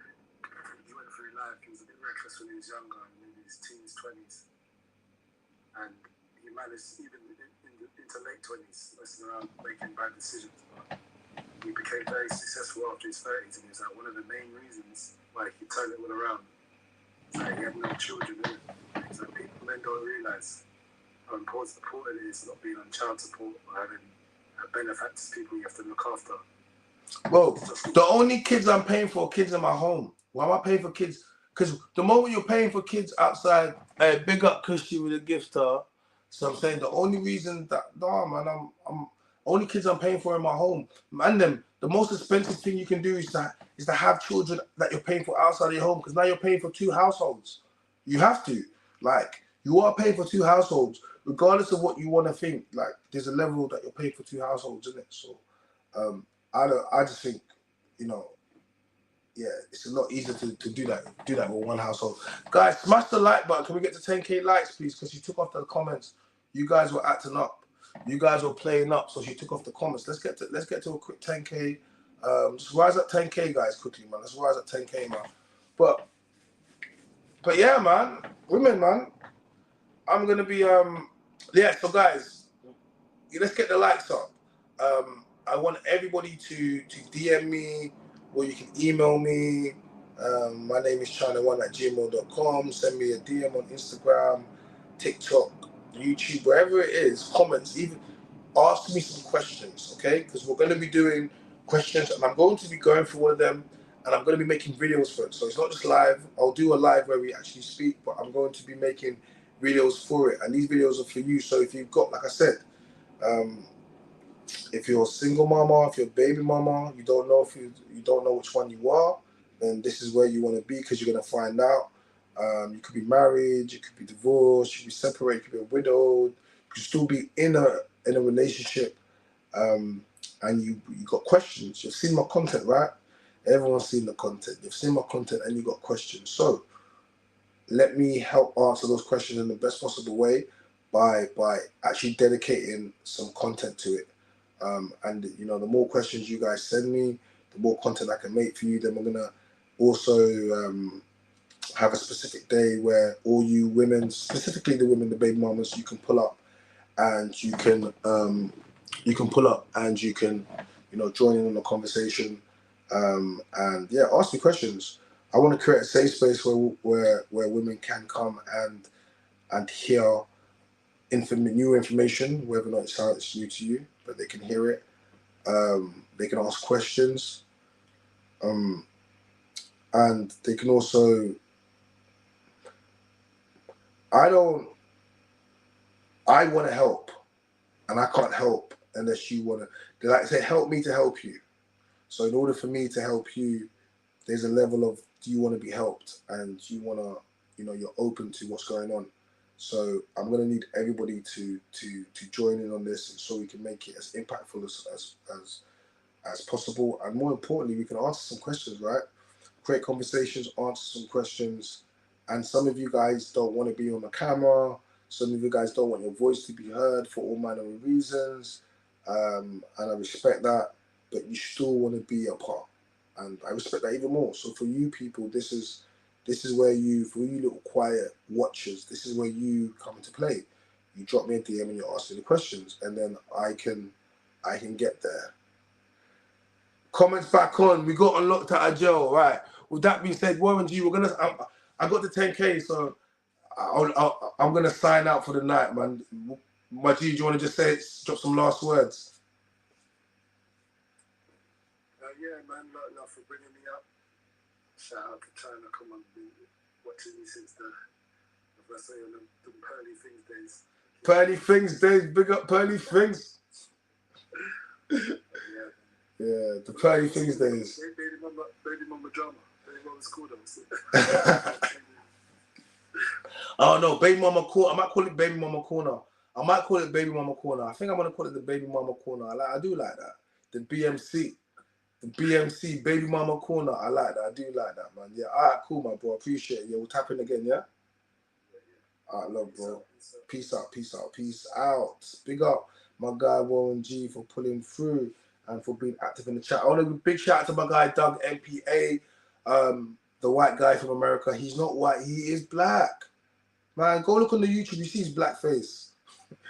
he went through life. He was a bit reckless when he was younger, maybe his teens, 20s, and he managed even into late 20s, messing around, making bad decisions. But he became very successful after his 30s, and he was like one of the main reasons why he turned it all around. It's like he had no children in it. It's like men don't realize how important it is not being on child support or having benefits people you have to look after. Well, the only kids I'm paying for are kids in my home. Why am I paying for kids? Because the moment you're paying for kids outside, big up Cushy with a gift her. So I'm saying the only reason that man, I'm only kids I'm paying for in my home. Man, the most expensive thing you can do is to have children that you're paying for outside of your home, because now you're paying for two households. You have to. Like, you are paying for two households, regardless of what you want to think. Like, there's a level that you're paying for two households, isn't it? So I just think, yeah, it's a lot easier to do that with one household. Guys, smash the like button. Can we get to 10k likes, please? Because she took off the comments. You guys were acting up. You guys were playing up, so she took off the comments. Let's get to a quick 10k. Just rise up 10k, guys, quickly, man. Let's rise up 10k, man. But yeah, man, women, man. I'm gonna be yeah. So guys, let's get the likes up. I want everybody to DM me, or you can email me. My name is China1@gmail.com. Send me a DM on Instagram, TikTok, YouTube, wherever it is. Comments, even ask me some questions, okay? Because we're going to be doing questions, and I'm going to be going through one of them, and I'm going to be making videos for it. So it's not just live. I'll do a live where we actually speak, but I'm going to be making videos for it, and these videos are for you. So if you've got, like I said, if you're a single mama, if you're a baby mama, you don't know which one you are, then this is where you want to be, because you're going to find out. You could be married, you could be divorced, you could be separated, you could be widowed, you could still be in a relationship, and you got questions. You've seen my content, right? Everyone's seen the content. You've seen my content and you got questions. So let me help answer those questions in the best possible way by actually dedicating some content to it. And you know, the more questions you guys send me, the more content I can make for you. Then we're gonna also have a specific day where all you women, specifically the women, the baby mamas, you can pull up and you can pull up and you can, you know, join in on the conversation, and yeah, ask me questions. I want to create a safe space where women can come and hear new information, whether or not it's new to you, but they can hear it. They can ask questions, and they can also. I want to help, and I can't help unless you want to. They like to say, "Help me to help you." So in order for me to help you, there's a level of, do you want to be helped, and you want to, you know, you're open to what's going on. So I'm going to need everybody to join in on this, so we can make it as impactful as possible, and more importantly, we can answer some questions, right? Create conversations, answer some questions. And some of you guys don't want to be on the camera. Some of you guys don't want your voice to be heard for all manner of reasons, and I respect that. But you still want to be a part, and I respect that even more. So for you people, this is where for you little quiet watchers, this is where you come into play. You drop me a DM and you ask me the questions, and then I can get there. Comments back on. We got unlocked out of jail, right? With that being said, Warren G, we're gonna. I got the 10K, so I'm gonna sign out for the night, man. My G, do you want to just drop some last words? Yeah, man, love for bringing me up. Shout out to China. Come on, been watching you since the pearly things days. Pearly things days, big up pearly things. Yeah, the pearly things days. Baby mama drama. Baby mama's cool though. Oh no, baby mama corner. I might call it baby mama corner. I might call it baby mama corner. I think I'm gonna call it the baby mama corner. I do like that. The BMC, baby mama corner. I like that. I do like that, man. Yeah, all right, cool, my bro. Appreciate it. Yeah, we'll tap in again, yeah? All right, love, bro. Peace out. Big up my guy Warren G for pulling through and for being active in the chat. I want to give a big shout out to my guy Doug MPA, the white guy from America. He's not white, he is black. Man, go look on the YouTube, you see his black face.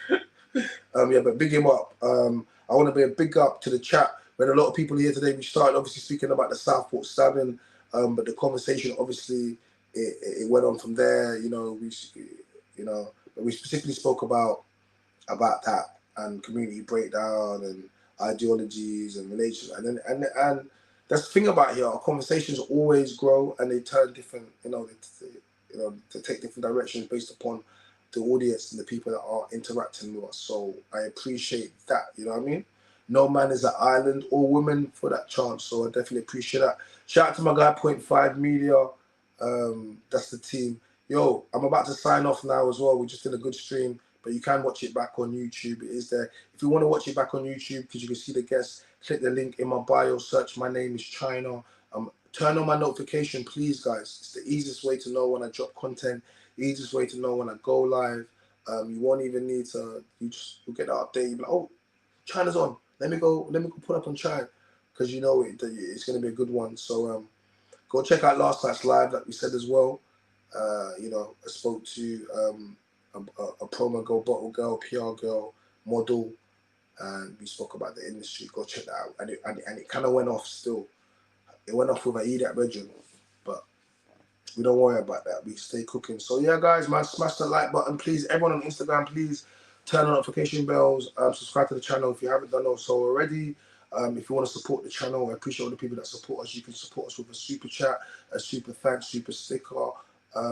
Yeah, but big him up. I want to be a big up to the chat. We had a lot of people here today. We started obviously speaking about the Southport stabbing, but the conversation obviously it went on from there. But we specifically spoke about that and community breakdown and ideologies and relations, and that's the thing about here. Our conversations always grow and they turn different. They take different directions based upon the audience and the people that are interacting with us. So I appreciate that. You know what I mean? No man is an island or woman for that chance. So I definitely appreciate that. Shout out to my guy Point 5 Media. That's the team. Yo, I'm about to sign off now as well. We just did a good stream, but you can watch it back on YouTube. It is there. If you want to watch it back on YouTube, because you can see the guests, click the link in my bio, search my name is China. Turn on my notification, please, guys. It's the easiest way to know when I drop content, the easiest way to know when I go live. You won't even need to, you'll get that update. You'll be like, oh, China's on. Let me go put up on China, because you know it's going to be a good one. So go check out last night's live, like we said as well. I spoke to a promo girl, bottle girl, PR girl, model, and we spoke about the industry. Go check that out. And it kind of went off still. It went off with an Edat Regiment, but we don't worry about that. We stay cooking. So yeah, guys, man, smash the like button, please. Everyone on Instagram, please turn on notification bells. Subscribe to the channel if you haven't done so already. If you want to support the channel, I appreciate all the people that support us. You can support us with a super chat, a super thanks, super sticker.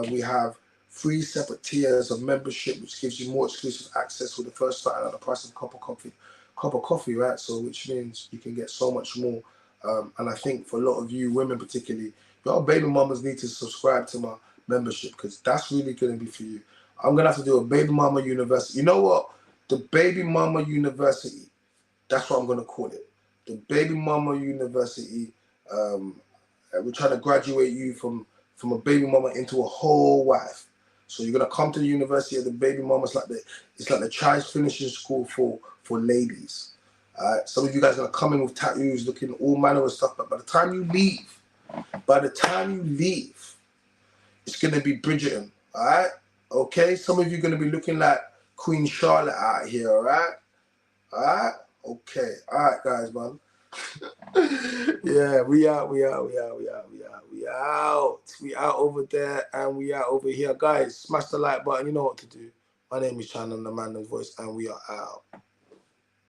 We have 3 separate tiers of membership, which gives you more exclusive access for the first time at the price of a cup of coffee, right? So which means you can get so much more. And I think for a lot of you women particularly, Your baby mamas need to subscribe to my membership because that's really going to be for you. I'm going to have to do a baby mama university. You know what? The baby mama university. That's what I'm going to call it. The baby mama university. We're trying to graduate you from a baby mama into a whole wife. So you're gonna come to the university of the baby mama. It's like the child's finishing school for ladies. Some of you guys are gonna come in with tattoos, looking all manner of stuff. But by the time you leave, it's gonna be Bridgerton. All right, okay. Some of you are gonna be looking like Queen Charlotte out here. All right, okay. All right, guys, man. Yeah, we out over there and we out over here. Guys, smash the like button, you know what to do. My name is China, the man of voice, and we are out.